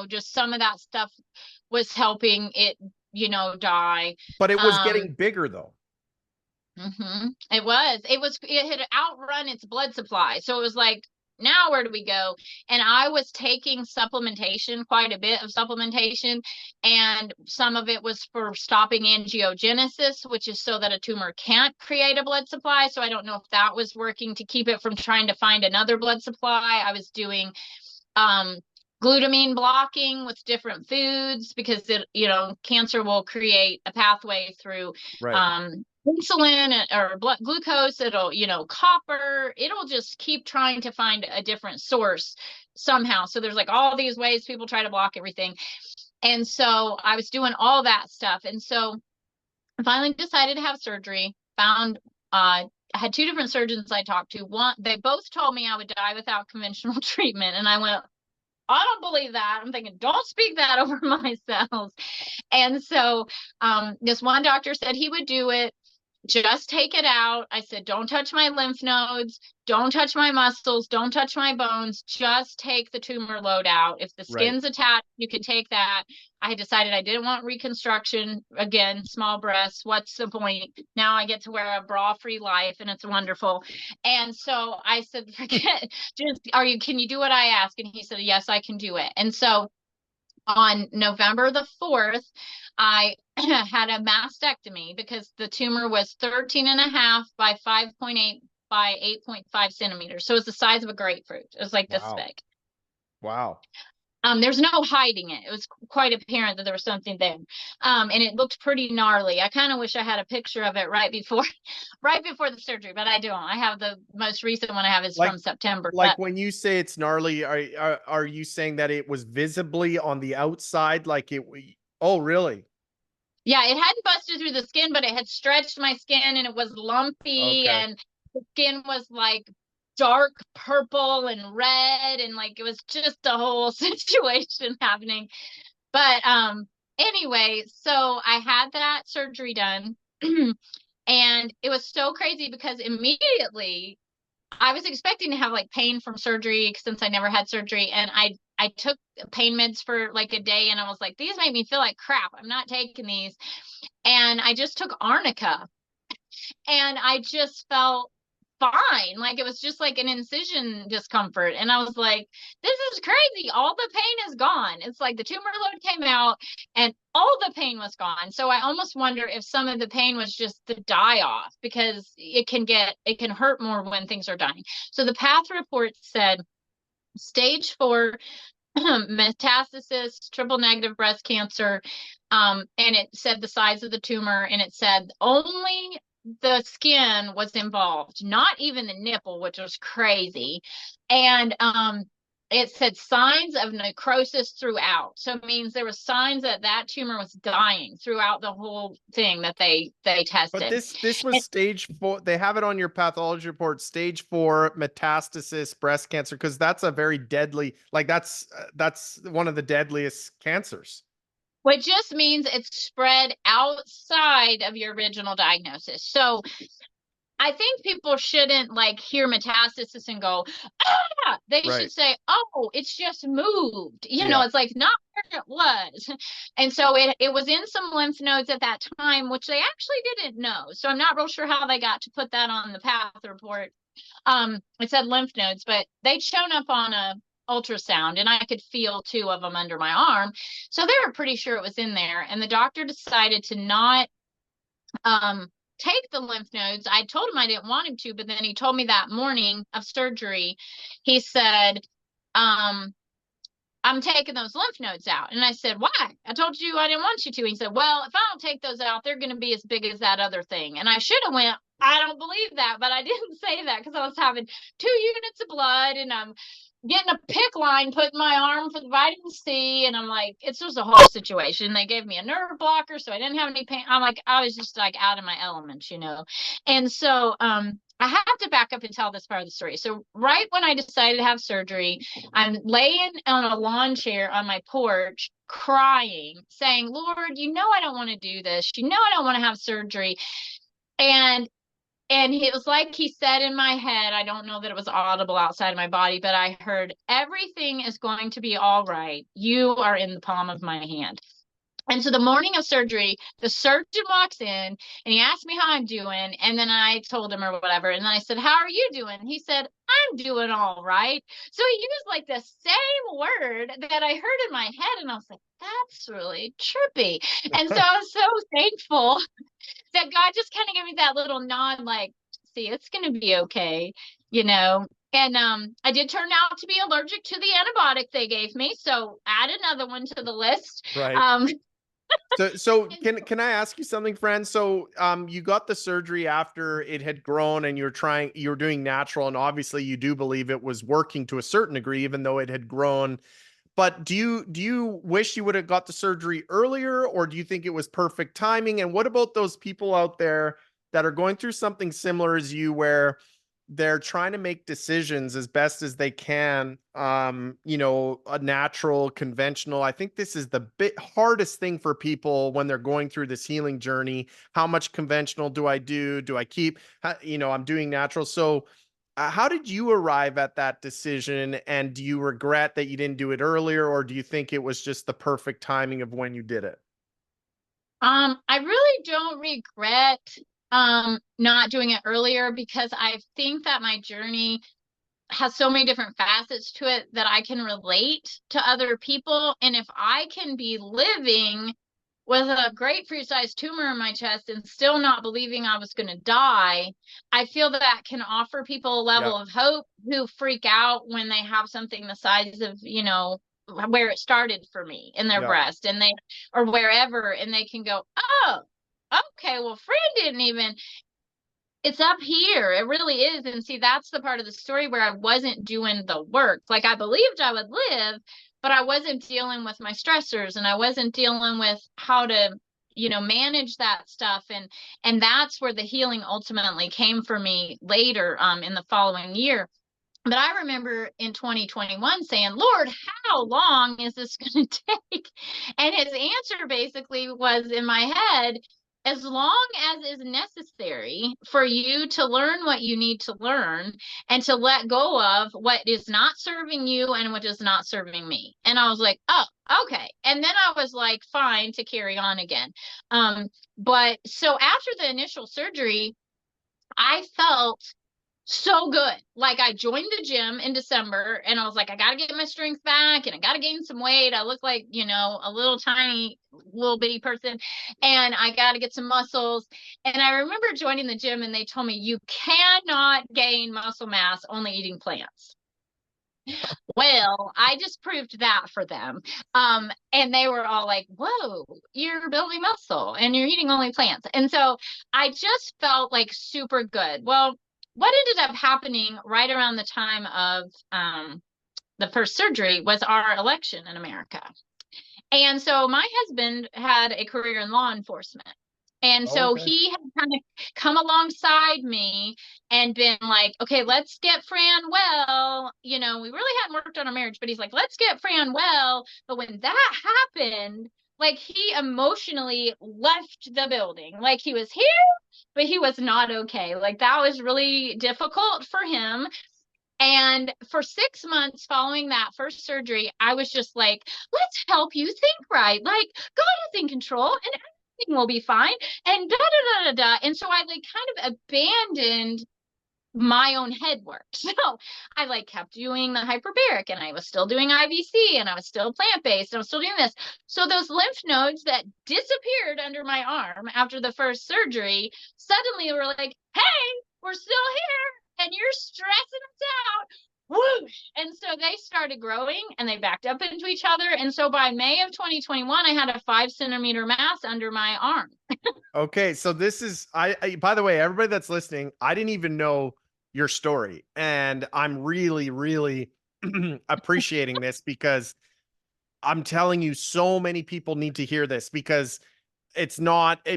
just some of that stuff was helping it, die. But it was getting bigger though. It had outrun its blood supply. So it was like, now where do we go? And I was taking supplementation, quite a bit of supplementation, and some of it was for stopping angiogenesis, which is so that a tumor can't create a blood supply. So I don't know if that was working to keep it from trying to find another blood supply. I was doing glutamine blocking with different foods because cancer will create a pathway through insulin or blood glucose. It'll, copper, it'll just keep trying to find a different source somehow. So there's like all these ways people try to block everything. And so I was doing all that stuff. And so I finally decided to have surgery, I had 2 different surgeons I talked to. They both told me I would die without conventional treatment. And I went, I don't believe that. I'm thinking, don't speak that over my cells. And so this one doctor said he would do it. just take it out. I said, don't touch my lymph nodes, don't touch my muscles, don't touch my bones, just take the tumor load out. If the Right. skin's attached, you can take that. I had decided I didn't want reconstruction. Again, small breasts, what's the point? Now I get to wear a bra-free life and it's wonderful. And so I said, forget, can you do what I ask? And he said, yes, I can do it. And so on November the 4th, I had a mastectomy because the tumor was 13.5 by 5.8 by 8.5 centimeters. So it was the size of a grapefruit. It was like this Wow. big. Wow. There's no hiding it. It was quite apparent that there was something there. And it looked pretty gnarly. I kind of wish I had a picture of it right before, right before the surgery, but I don't. I have the most recent one I have is Like, from September. like when you say it's gnarly, are you saying that it was visibly on the outside? Like oh, really? Yeah, it hadn't busted through the skin, but it had stretched my skin and it was lumpy Okay. and the skin was like dark purple and red and like it was just a whole situation happening. But anyway, so I had that surgery done and it was so crazy because immediately I was expecting to have like pain from surgery since I never had surgery, and I took pain meds for like a day, and I was like, these make me feel like crap. I'm not taking these, and I just took arnica, and I just felt fine. Like it was just like an incision discomfort, and I was like, this is crazy. All the pain is gone. It's like the tumor load came out, and all the pain was gone. So I almost wonder if some of the pain was just the die off because it can hurt more when things are dying. So the path report said stage 4 metastasis, triple negative breast cancer. And it said the size of the tumor, and it said only the skin was involved, not even the nipple, which was crazy. And it said signs of necrosis throughout. So it means there was signs that that tumor was dying throughout the whole thing that they But tested. this was stage 4. They have it on your pathology report, stage 4 metastasis breast cancer, because that's a very deadly, like that's one of the deadliest cancers. Which just means it's spread outside of your original diagnosis. So I think people shouldn't like hear metastasis and go, ah, they Right. should say, oh, it's just moved. Yeah. It's like not where it was. And so it was in some lymph nodes at that time, which they actually didn't know. So I'm not real sure how they got to put that on the path report. It said lymph nodes, but they'd shown up on a ultrasound and I could feel 2 of them under my arm. So they were pretty sure it was in there. And the doctor decided to not take the lymph nodes. I told him I didn't want him to, but then he told me that morning of surgery, he said, I'm taking those lymph nodes out. And I said, why? I told you I didn't want you to. He said, well, if I don't take those out, they're going to be as big as that other thing. And I should have went, I don't believe that, but I didn't say that because I was having 2 units of blood and I'm getting a PICC line put in my arm for the vitamin C. And I'm like, it's just a whole situation. They gave me a nerve blocker, so I didn't have any pain. I'm like, I was just like out of my element, And so I have to back up and tell this part of the story. So right when I decided to have surgery, I'm laying on a lawn chair on my porch crying, saying, Lord, I don't want to do this. I don't want to have surgery. And it was like he said in my head, I don't know that it was audible outside of my body, but I heard, everything is going to be all right. You are in the palm of my hand. And so the morning of surgery, the surgeon walks in and he asked me how I'm doing. And then I told him or whatever. And then I said, how are you doing? He said, I'm doing all right. So he used like the same word that I heard in my head. And I was like, that's really trippy. And so I was so thankful that God just kind of gave me that little nod, like, see, it's going to be okay. And I did turn out to be allergic to the antibiotic they gave me. So add another one to the list. Right. So can I ask you something, friend? So you got the surgery after it had grown and you're doing natural, and obviously you do believe it was working to a certain degree, even though it had grown. But do you wish you would have got the surgery earlier, or do you think it was perfect timing? And what about those people out there that are going through something similar as you, where they're trying to make decisions as best as they can, a natural, conventional. I think this is the hardest thing for people when they're going through this healing journey. How much conventional do I do? Do I keep, I'm doing natural. So how did you arrive at that decision? And do you regret that you didn't do it earlier, or do you think it was just the perfect timing of when you did it? I really don't regret not doing it earlier, because I think that my journey has so many different facets to it that I can relate to other people. And if I can be living with a grapefruit-sized tumor in my chest and still not believing I was going to die, I feel that can offer people a level Yep. of hope who freak out when they have something the size of, where it started for me in their Yep. breast, and they, or wherever, and they can go, oh, okay, well, Fran didn't even, it's up here. It really is. And see, that's the part of the story where I wasn't doing the work. Like, I believed I would live, but I wasn't dealing with my stressors, and I wasn't dealing with how to, manage that stuff. And that's where the healing ultimately came for me later, in the following year. But I remember in 2021 saying, Lord, how long is this going to take? And his answer basically was in my head, as long as is necessary for you to learn what you need to learn, and to let go of what is not serving you and what is not serving me. And I was like, oh, okay. And then I was like, fine, to carry on again. But so after the initial surgery, I felt so good. Like, I joined the gym in December, and I was like, I got to get my strength back, and I got to gain some weight. I look like, a little tiny, little bitty person, and I got to get some muscles. And I remember joining the gym, and they told me, you cannot gain muscle mass only eating plants. Well, I just proved that for them. And they were all like, whoa, you're building muscle and you're eating only plants. And so I just felt like super good. Well, what ended up happening right around the time of the first surgery was our election in America. And so my husband had a career in law enforcement. And so Okay. he had kind of come alongside me and been like, okay, let's get Fran well. We really hadn't worked on our marriage, but he's like, let's get Fran well. But when that happened, like, he emotionally left the building. Like, he was here, but he was not okay. Like, that was really difficult for him. And for 6 months following that first surgery, I was just like, let's help you think right. Like, God is in control and everything will be fine. And da da da da da. And so I like kind of abandoned my own head work. So I like kept doing the hyperbaric, and I was still doing IVC, and I was still plant-based, and I was still doing this. So those lymph nodes that disappeared under my arm after the first surgery suddenly were like, hey, we're still here and you're stressing us out. Whoosh. And so they started growing, and they backed up into each other. And so by May of 2021, I had a 5 centimeter mass under my arm. Okay, so this is by the way, everybody that's listening, I didn't even know your story, and I'm really, really appreciating this, because I'm telling you, so many people need to hear this, because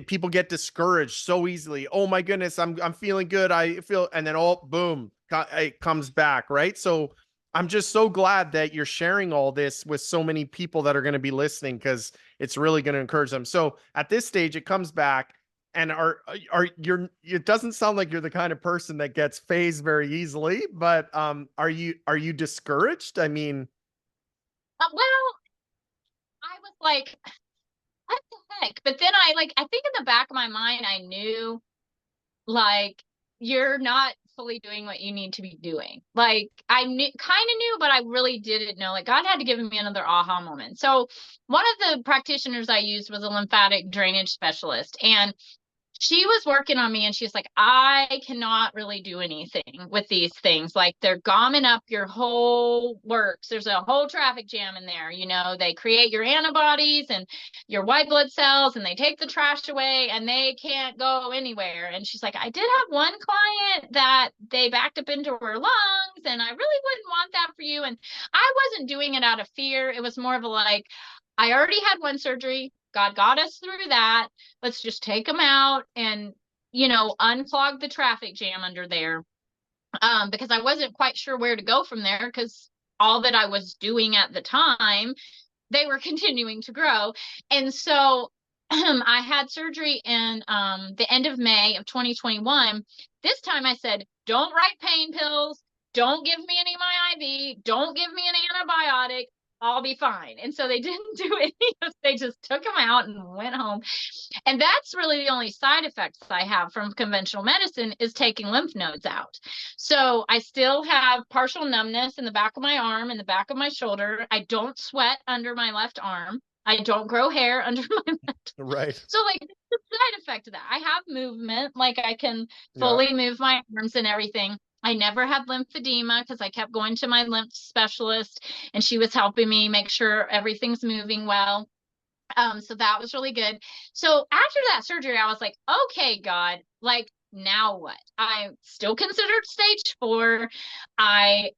people get discouraged so easily. Oh my goodness, I'm feeling good. I feel, and then boom, it comes back, right? So I'm just so glad that you're sharing all this with so many people that are going to be listening, because it's really going to encourage them. So at this stage, it comes back, and it doesn't sound like you're the kind of person that gets phased very easily, but are you discouraged? I mean, Well, I was like, what the heck? But then I think in the back of my mind, I knew, like, you're not fully doing what you need to be doing. Like, I kind of knew, but I really didn't know. Like, God had to give me another aha moment. So one of the practitioners I used was a lymphatic drainage specialist, and she was working on me, and she's like, I cannot really do anything with these things. Like, they're gomming up your whole works. There's a whole traffic jam in there. They create your antibodies and your white blood cells, and they take the trash away, and they can't go anywhere. And she's like, I did have one client that they backed up into her lungs, and I really wouldn't want that for you. And I wasn't doing it out of fear. It was more of a like, I already had one surgery. God got us through that. Let's just take them out and, unclog the traffic jam under there. because I wasn't quite sure where to go from there, because all that I was doing at the time, they were continuing to grow. And so I had surgery in the end of May of 2021. This time I said, don't write pain pills. Don't give me any of my IV. Don't give me an antibiotic. I'll be fine. And so they didn't do any of, they just took them out and went home. And that's really the only side effects I have from conventional medicine, is taking lymph nodes out. So I still have partial numbness in the back of my arm and the back of my shoulder. I don't sweat under my left arm. I don't grow hair under my left. Right. So like the side effect of that, I have movement, like I can Yeah. fully move my arms and everything. I never had lymphedema because I kept going to my lymph specialist, and she was helping me make sure everything's moving well. So that was really good. So after that surgery, I was like, okay, God, like, now what? I'm still considered stage 4. I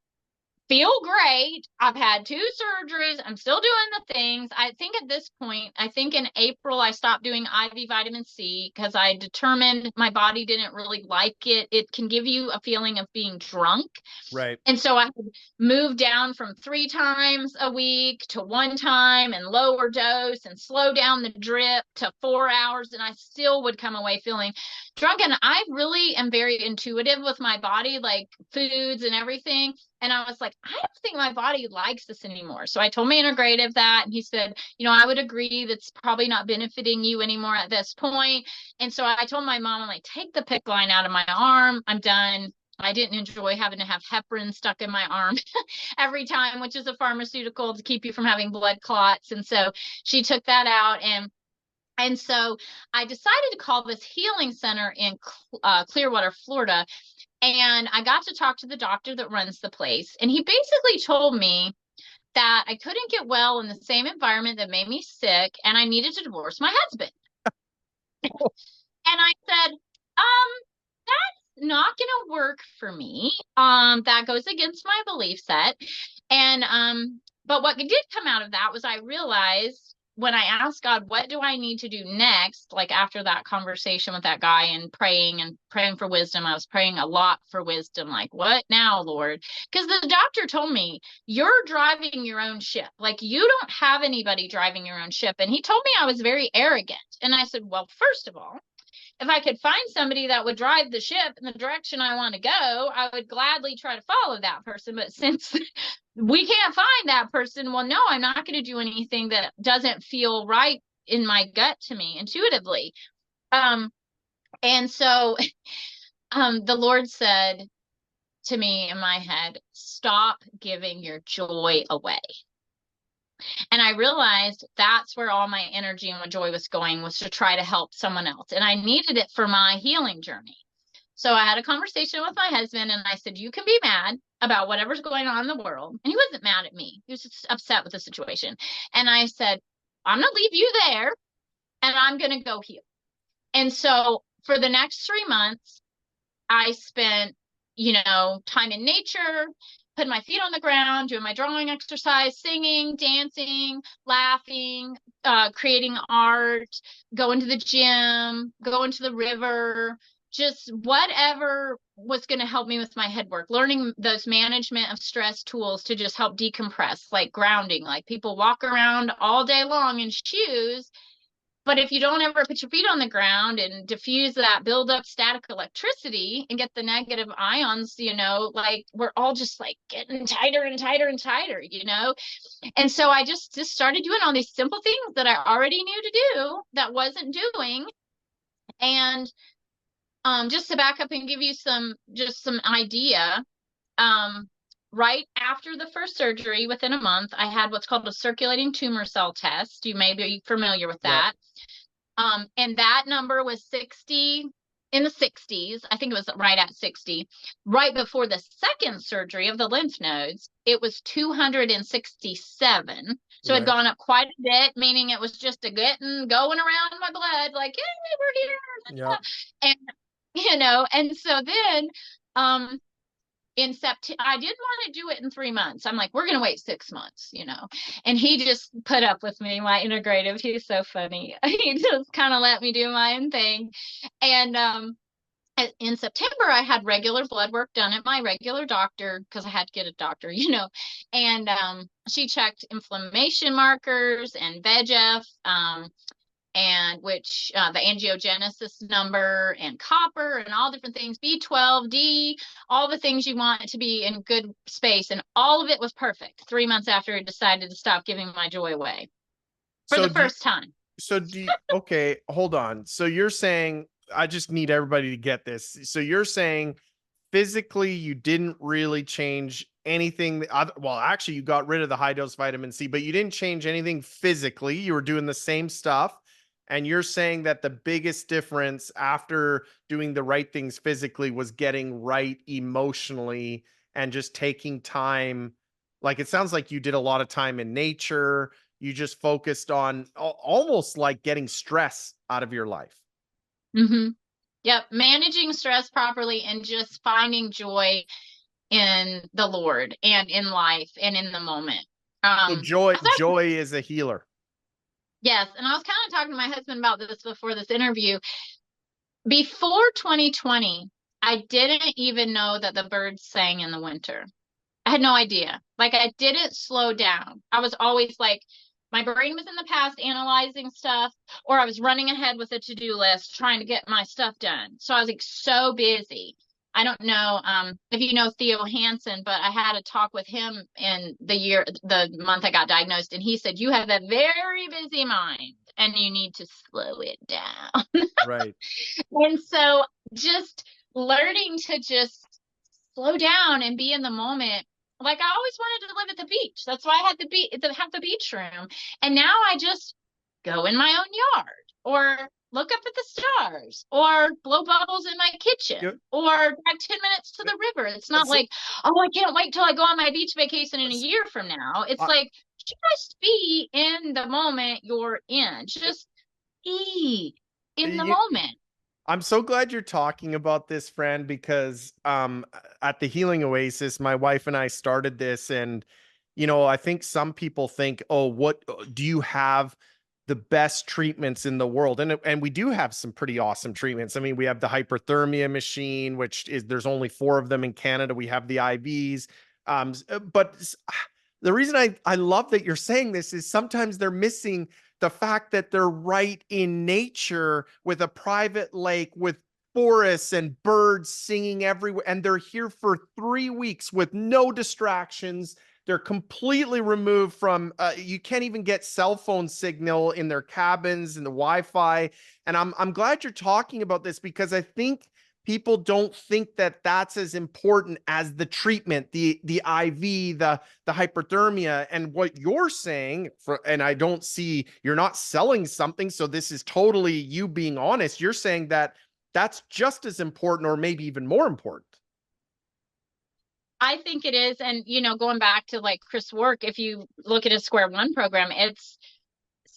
feel great. I've had 2 surgeries. I'm still doing the things. I think at this point, I think in April, I stopped doing IV vitamin C because I determined my body didn't really like it. It can give you a feeling of being drunk. Right. And so I had moved down from 3 times a week to 1 time and lower dose, and slow down the drip to 4 hours. And I still would come away feeling drunk. And I really am very intuitive with my body, like foods and everything. And I was like, I don't think my body likes this anymore. So I told my integrative that, and he said, I would agree that's probably not benefiting you anymore at this point. And so I told my mom, I'm like, take the PICC line out of my arm. I'm done. I didn't enjoy having to have heparin stuck in my arm every time, which is a pharmaceutical to keep you from having blood clots. And so she took that out. And so I decided to call this healing center in Clearwater, Florida. And I got to talk to the doctor that runs the place. And he basically told me that I couldn't get well in the same environment that made me sick, and I needed to divorce my husband. And I said, that's not going to work for me. That goes against my belief set. And, but what did come out of that was I realized, when I asked God, what do I need to do next? Like after that conversation with that guy and praying for wisdom, I was praying a lot for wisdom. Like, what now, Lord? Because the doctor told me, you're driving your own ship. Like, you don't have anybody driving your own ship. And he told me I was very arrogant. And I said, well, first of all, if I could find somebody that would drive the ship in the direction I want to go, I would gladly try to follow that person. But since we can't find that person, well, no, I'm not going to do anything that doesn't feel right in my gut to me intuitively. And so the Lord said to me in my head, stop giving your joy away. And I realized that's where all my energy and my joy was going, was to try to help someone else. And I needed it for my healing journey. So I had a conversation with my husband, and I said, you can be mad about whatever's going on in the world. And he wasn't mad at me. He was just upset with the situation. And I said, I'm going to leave you there, and I'm going to go heal. And so for the next 3 months, I spent, time in nature, putting my feet on the ground, doing my drawing exercise, singing, dancing, laughing, creating art, going to the gym, going to the river, just whatever was going to help me with my head work, learning those management of stress tools to just help decompress, like grounding. Like, people walk around all day long in shoes, but if you don't ever put your feet on the ground and diffuse that build up static electricity and get the negative ions, like, we're all just like getting tighter and tighter and tighter, And so I just started doing all these simple things that I already knew to do that wasn't doing. And just to back up and give you some idea, right after the first surgery, within a month, I had what's called a circulating tumor cell test. You may be familiar with that. Yep. And that number was 60, in the 60s. I think it was right at 60. Right before the second surgery of the lymph nodes, it was 267. So it had gone up quite a bit, meaning it was just going around my blood, like, hey, we're here. Yep. And so then, in September, I didn't want to do it in 3 months. I'm like, we're going to wait 6 months, and he just put up with me, my integrative. He's so funny. He just kind of let me do my own thing. And in September, I had regular blood work done at my regular doctor because I had to get a doctor, and she checked inflammation markers and VEGF, and which the angiogenesis number and copper and all different things, B12, D, all the things you want to be in good space. And all of it was perfect 3 months after I decided to stop giving my joy away for So the do you, first time. okay, hold on. So you're saying, I just need everybody to get this. So you're saying physically you didn't really change anything. Well, actually, you got rid of the high dose vitamin C, but you didn't change anything physically. You were doing the same stuff. And you're saying that the biggest difference after doing the right things physically was getting right emotionally and just taking time. Like it sounds like you did a lot of time in nature. You just focused on almost like getting stress out of your life. Mm-hmm. Yep. Managing stress properly and just finding joy in the Lord and in life and in the moment. So I was actually, joy is a healer. yes. And I was kind of talking to my husband about this before this interview. Before 2020, I didn't even know that the birds sang in the winter. I had no idea. Like I didn't slow down. I was always like, my brain was in the past analyzing stuff, or I was running ahead with a to-do list trying to get my stuff done. So I was like so busy. I don't know if you know Theo Hansen, but I had a talk with him in the month I got diagnosed, and he said, you have a very busy mind and you need to slow it down. Right. And so just learning to just slow down and be in the moment. Like I always wanted to live at the beach. That's why I had have the beach room. And now I just go in my own yard or look up at the stars or blow bubbles in my kitchen You, or drive 10 minutes to the river. It's not so, like, oh, I can't wait till I go on my beach vacation in a year from now. It's I, like just be in the moment you're in. Just be in the you, moment. I'm so glad you're talking about this, friend, because at the Healing Oasis, my wife and I started this, and I think some people think, "Oh, what do you have the best treatments in the world?" And we do have some pretty awesome treatments. I mean, we have the hyperthermia machine, which is there's only 4 of them in Canada. We have the IVs. But the reason I love that you're saying this is sometimes they're missing the fact that they're right in nature with a private lake with forests and birds singing everywhere, and they're here for 3 weeks with no distractions. They're completely removed from you can't even get cell phone signal in their cabins and the Wi-Fi. And I'm glad you're talking about this because I think people don't think that that's as important as the treatment, the IV, the hyperthermia. And what you're saying, and I don't see, you're not selling something, so this is totally you being honest. You're saying that that's just as important or maybe even more important. I think it is. And, going back to like Chris Work, if you look at his Square One program, it's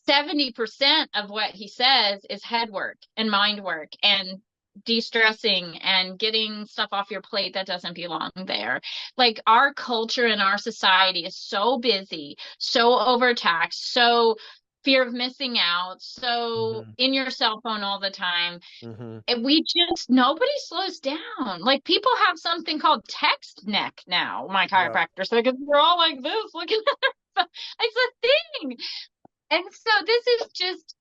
70% of what he says is head work and mind work and de-stressing and getting stuff off your plate that doesn't belong there. Like our culture and our society is so busy, so overtaxed, so fear of missing out, so Mm-hmm. in your cell phone all the time. Mm-hmm. And nobody slows down. Like people have something called text neck now, my Yeah. chiropractor said, because we're all like this, looking at their phone. It's a thing. And so this is just,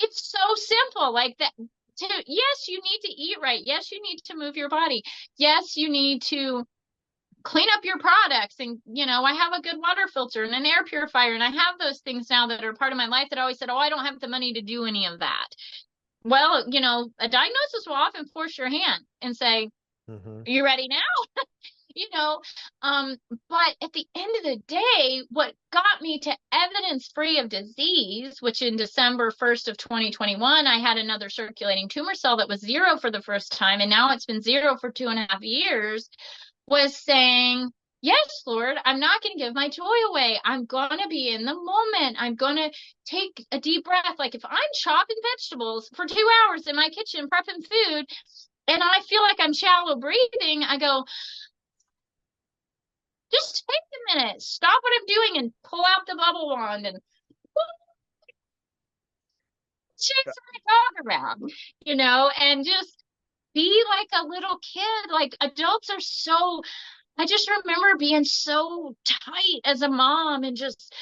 it's so simple. Like that, yes, you need to eat right. Yes, you need to move your body. Yes, you need to clean up your products. And, I have a good water filter and an air purifier. And I have those things now that are part of my life that I always said, oh, I don't have the money to do any of that. Well, a diagnosis will often force your hand and say, Mm-hmm. are you ready now? you know but at the end of the day, what got me to evidence free of disease, which in December 1st of 2021 I had another circulating tumor cell that was 0 for the first time, and now it's been 0 for 2.5 years, was saying, yes, Lord, I'm not going to give my joy away. I'm going to be in the moment. I'm going to take a deep breath. Like if I'm chopping vegetables for 2 hours in my kitchen prepping food and I feel like I'm shallow breathing, I go, just take a minute, stop what I'm doing and pull out the bubble wand and chase my dog around, and just be like a little kid. Like adults are so, I just remember being so tight as a mom and just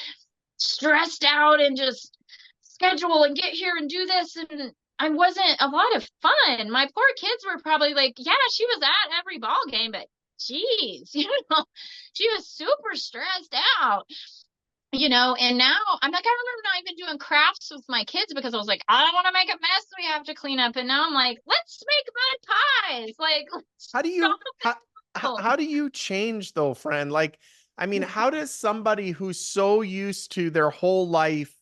stressed out and just schedule and get here and do this. And I wasn't a lot of fun. My poor kids were probably like, yeah, she was at every ball game, but geez, she was super stressed out. And now I remember not even doing crafts with my kids because I was like, I don't want to make a mess we have to clean up. And now I'm like, let's make mud pies. Like, let's How do you how do you change though, friend? Like, I mean, how does somebody who's so used to their whole life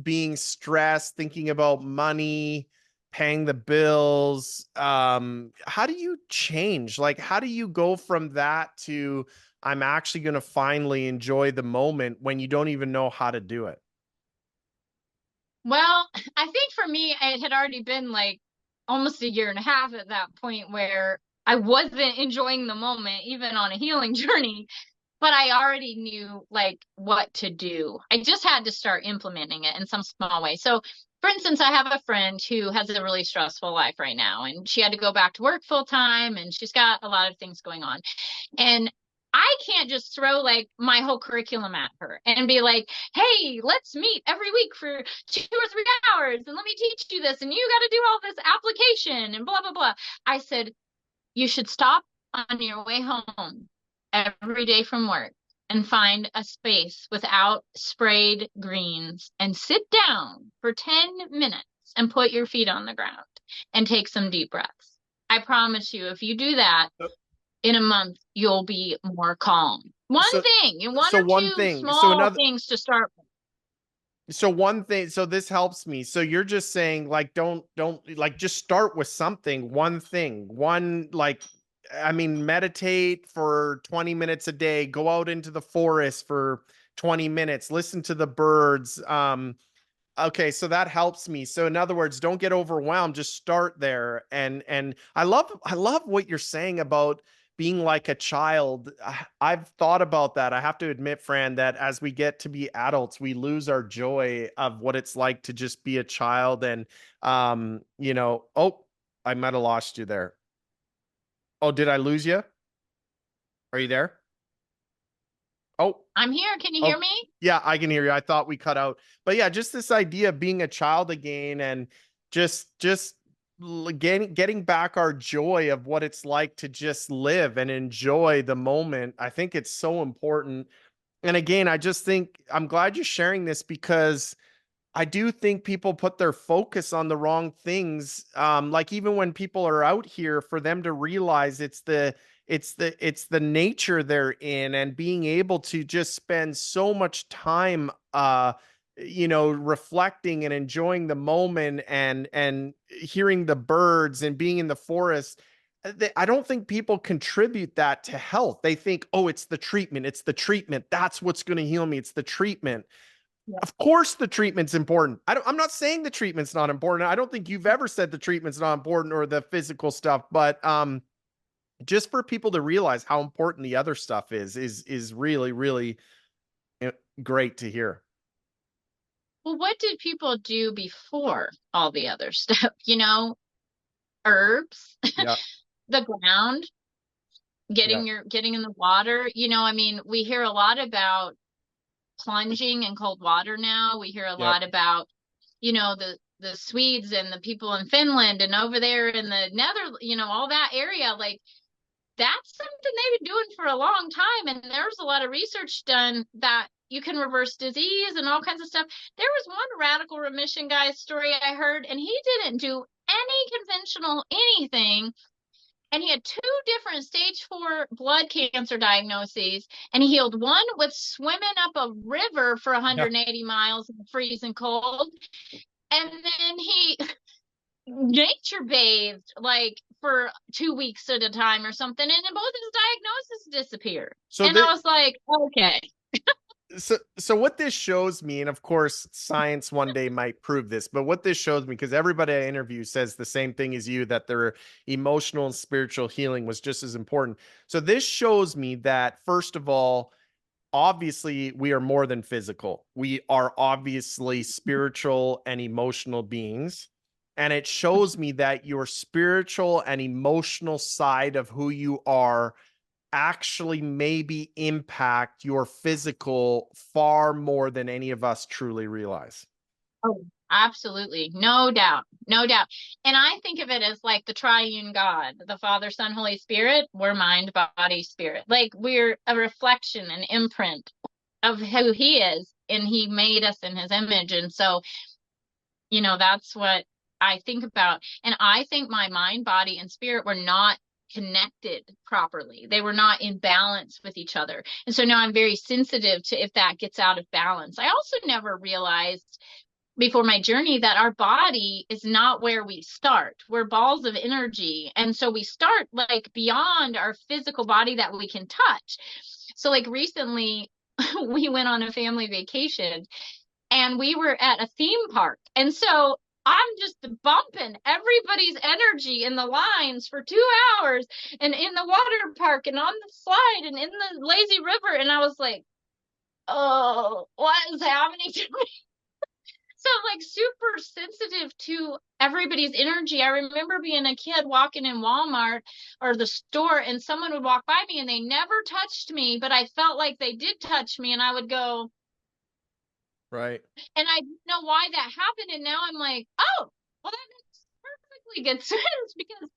being stressed, thinking about money, paying the bills, how do you change? Like, how do you go from that to I'm actually going to finally enjoy the moment when you don't even know how to do it? Well, I think for me, it had already been like almost a year and a half at that point where I wasn't enjoying the moment, even on a healing journey, but I already knew like what to do. I just had to start implementing it in some small way. So, for instance, I have a friend who has a really stressful life right now, and she had to go back to work full time, and she's got a lot of things going on. And I can't just throw like my whole curriculum at her and be like, hey, let's meet every week for 2 or 3 hours and let me teach you this. And you got to do all this application and blah, blah, blah. I said, you should stop on your way home every day from work and find a space without sprayed greens and sit down for 10 minutes and put your feet on the ground and take some deep breaths. I promise you, if you do that, in a month, you'll be more calm. One thing, one or two small things to start with. So one thing, so this helps me. So you're just saying like, don't like, just start with something, one thing, meditate for 20 minutes a day, go out into the forest for 20 minutes, listen to the birds. Okay, so that helps me. So in other words, don't get overwhelmed, just start there. And I love what you're saying about being like a child. I've thought about that. I have to admit, Fran, that as we get to be adults, we lose our joy of what it's like to just be a child. And, oh, I might have lost you there. Oh, did I lose you? Are you there? Oh, I'm here. Can you hear me? Yeah, I can hear you. I thought we cut out. But yeah, just this idea of being a child again and just getting back our joy of what it's like to just live and enjoy the moment. I think it's so important. And again, I just think I'm glad you're sharing this because I do think people put their focus on the wrong things. Like even when people are out here, for them to realize it's the nature they're in and being able to just spend so much time reflecting and enjoying the moment and hearing the birds and being in the forest. I don't think people contribute that to health. They think, oh, it's the treatment, that's what's going to heal me, it's the treatment. Yeah. Of course the treatment's important. I'm not saying the treatment's not important. I don't think you've ever said the treatment's not important or the physical stuff, but just for people to realize how important the other stuff is really, really great to hear. Well, what did people do before all the other stuff? Herbs, yeah. The ground, getting in the water. We hear a lot about plunging in cold water now. We hear a lot about, the Swedes and the people in Finland and over there in the all that area. Like, that's something they've been doing for a long time. And there's a lot of research done that you can reverse disease and all kinds of stuff. There was one radical remission guy's story I heard, and he didn't do any conventional anything. And he had 2 different stage 4 blood cancer diagnoses, and he healed one with swimming up a river for 180 miles in the freezing cold. And then he nature bathed like for 2 weeks at a time or something, and then both his diagnoses disappeared. So I was like, okay. So what this shows me, and of course science one day might prove this, but what this shows me, because everybody I interview says the same thing as you, that their emotional and spiritual healing was just as important. So this shows me that, first of all, obviously we are more than physical. We are obviously spiritual and emotional beings. And it shows me that your spiritual and emotional side of who you are actually maybe impact your physical far more than any of us truly realize. Oh, absolutely. No doubt. No doubt. And I think of it as like the triune God, the Father, Son, Holy Spirit. We're mind, body, spirit. Like we're a reflection, an imprint of who he is. And he made us in his image. And so, that's what I think about. And I think my mind, body, and spirit were not connected properly. They were not in balance with each other. And so now I'm very sensitive to if that gets out of balance. I also never realized before my journey that our body is not where we start. We're balls of energy. And so we start like beyond our physical body that we can touch. So like recently we went on a family vacation and we were at a theme park. And so I'm just bumping everybody's energy in the lines for 2 hours and in the water park and on the slide and in the lazy river. And I was like, oh, what is happening to me? So like super sensitive to everybody's energy. I remember being a kid walking in Walmart or the store and someone would walk by me and they never touched me, but I felt like they did touch me and I would go, Right. and I didn't know why that happened. And now I'm like, oh, well, that makes perfectly good sense because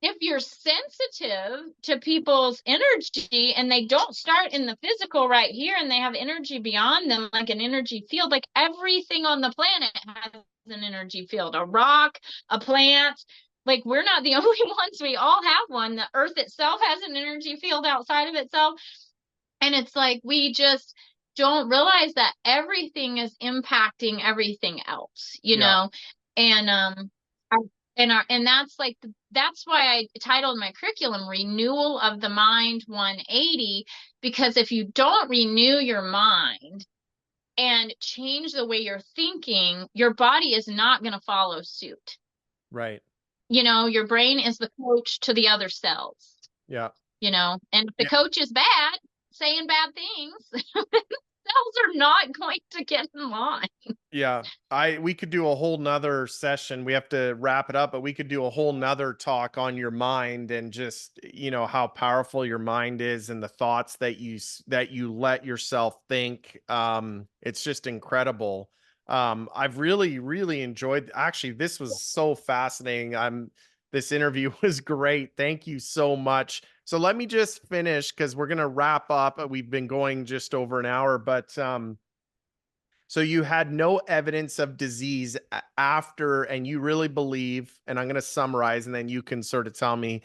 if you're sensitive to people's energy and they don't start in the physical right here and they have energy beyond them, like an energy field, like everything on the planet has an energy field, a rock, a plant. Like we're not the only ones. We all have one. The earth itself has an energy field outside of itself. And it's like we just don't realize that everything is impacting everything else, and that's why I titled my curriculum Renewal of the Mind 180, because if you don't renew your mind and change the way you're thinking, your body is not going to follow suit. Right. Your brain is the coach to the other cells. Yeah. And if the coach is bad, saying bad things, cells are not going to get in line. Yeah. We could do a whole nother session. We have to wrap it up, but we could do a whole nother talk on your mind and just, how powerful your mind is and the thoughts that you let yourself think. It's just incredible. I've really, really enjoyed, actually, this was so fascinating. This interview was great. Thank you so much. So let me just finish because we're going to wrap up. We've been going just over an hour, but, so you had no evidence of disease after, and you really believe, and I'm going to summarize and then you can sort of tell me.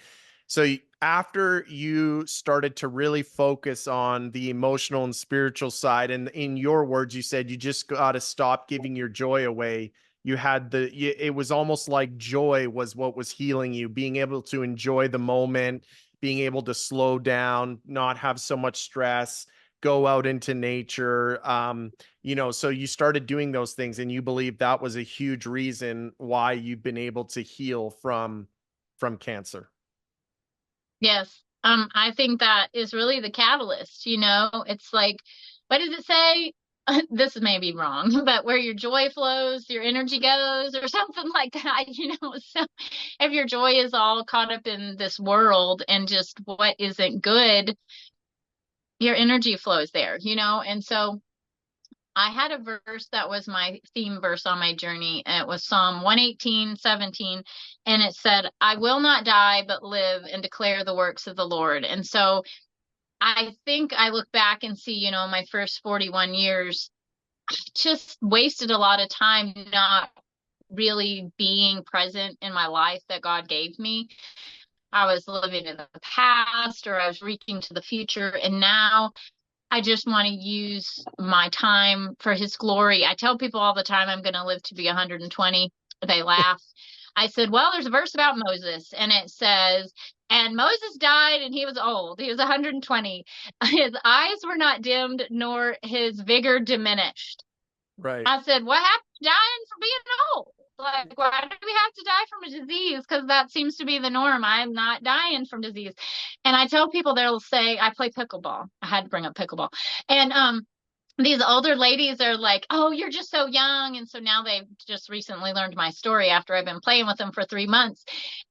So after you started to really focus on the emotional and spiritual side, and in your words, you said you just got to stop giving your joy away. It was almost like joy was what was healing you, being able to enjoy the moment, being able to slow down, not have so much stress, go out into nature. So you started doing those things and you believe that was a huge reason why you've been able to heal from cancer. Yes. I think that is really the catalyst, it's like, what does it say? This may be wrong, but where your joy flows, your energy goes, or something like that, so if your joy is all caught up in this world and just what isn't good, your energy flows there, and so I had a verse that was my theme verse on my journey, and it was Psalm 118:17, and it said, I will not die, but live and declare the works of the Lord. And so I think I look back and see, my first 41 years, just wasted a lot of time not really being present in my life that God gave me. I was living in the past or I was reaching to the future. And now I just want to use my time for his glory. I tell people all the time I'm going to live to be 120. They laugh. I said, well, there's a verse about Moses, and it says, and Moses died and he was old. He was 120. His eyes were not dimmed, nor his vigor diminished. Right. I said, what happened to dying for being old? Like, why do we have to die from a disease? Because that seems to be the norm. I'm not dying from disease. And I tell people, they'll say, I play pickleball. I had to bring up pickleball. And these older ladies are like, oh, you're just so young. And so now they've just recently learned my story after I've been playing with them for 3 months.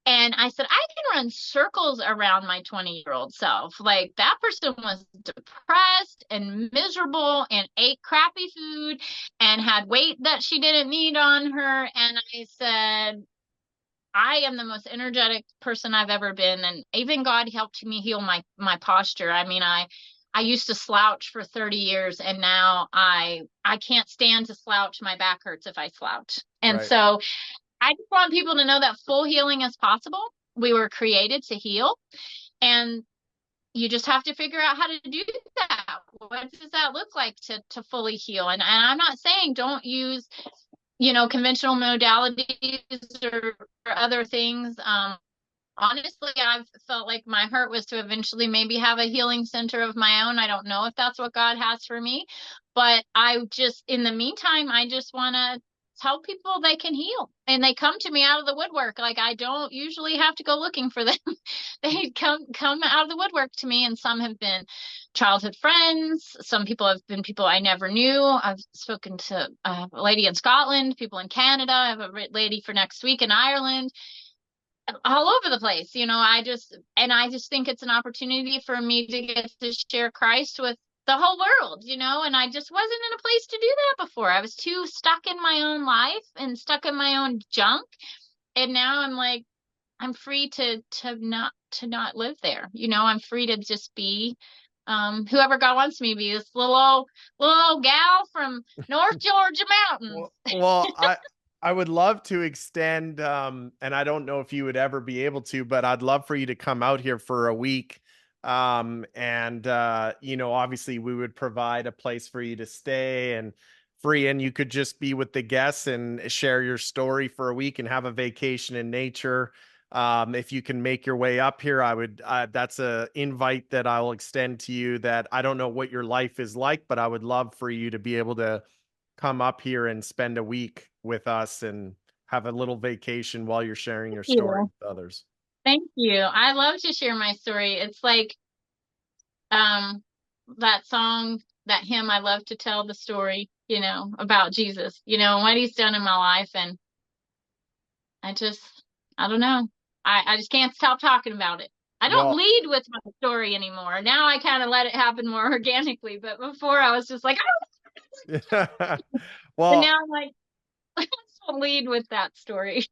And I said, I can run circles around my 20-year-old self. Like, that person was depressed and miserable and ate crappy food and had weight that she didn't need on her. And I said, I am the most energetic person I've ever been. And even God helped me heal my posture. I mean, I used to slouch for 30 years, and now I can't stand to slouch. My back hurts if I slouch. And Right. so I just want people to know that full healing is possible. We were created to heal, and you just have to figure out how to do that. What does that look like to fully heal? And I'm not saying don't use, conventional modalities or other things. Honestly, I've felt like my heart was to eventually maybe have a healing center of my own. I don't know if that's what God has for me, but in the meantime, I just want to tell people they can heal, and they come to me out of the woodwork. Like, I don't usually have to go looking for them. They come out of the woodwork to me, and some have been childhood friends. Some people have been people I never knew. I've spoken to a lady in Scotland, people in Canada. I have a lady for next week in Ireland, all over the place. I just think it's an opportunity for me to get to share Christ with the whole world, and I just wasn't in a place to do that before. I was too stuck in my own life and stuck in my own junk. And now I'm like, I'm free to not live there. I'm free to just be whoever God wants me to be, this little old gal from North Georgia mountains. Well, I would love to extend, and I don't know if you would ever be able to, but I'd love for you to come out here for a week. And obviously we would provide a place for you to stay and free, and you could just be with the guests and share your story for a week and have a vacation in nature. If you can make your way up here, that's a invite that I'll extend to you. That I don't know what your life is like, but I would love for you to be able to come up here and spend a week with us and have a little vacation while you're sharing your story with others. Thank you. I love to share my story. It's like that song, that hymn, I love to tell the story, about Jesus, and what he's done in my life. And I don't know. I just can't stop talking about it. I don't lead with my story anymore. Now I kind of let it happen more organically. But before I was just like, well, and now I'm like, let's lead with that story.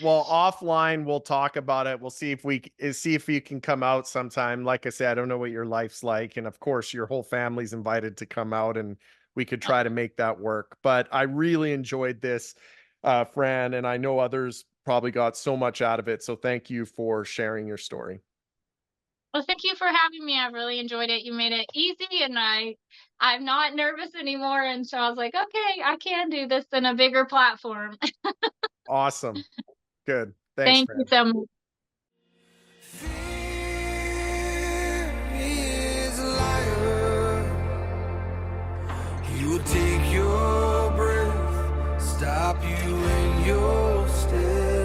Well, offline, we'll talk about it. We'll see if you can come out sometime. Like I said, I don't know what your life's like. And of course, your whole family's invited to come out, and we could try to make that work. But I really enjoyed this, Fran, and I know others probably got so much out of it. So thank you for sharing your story. Well, thank you for having me. I really enjoyed it. You made it easy, and I'm not nervous anymore. And so I was like, okay, I can do this in a bigger platform. Awesome. Good. Thanks, Thank Fran. you so much. He will take your breath, stop you in your stead.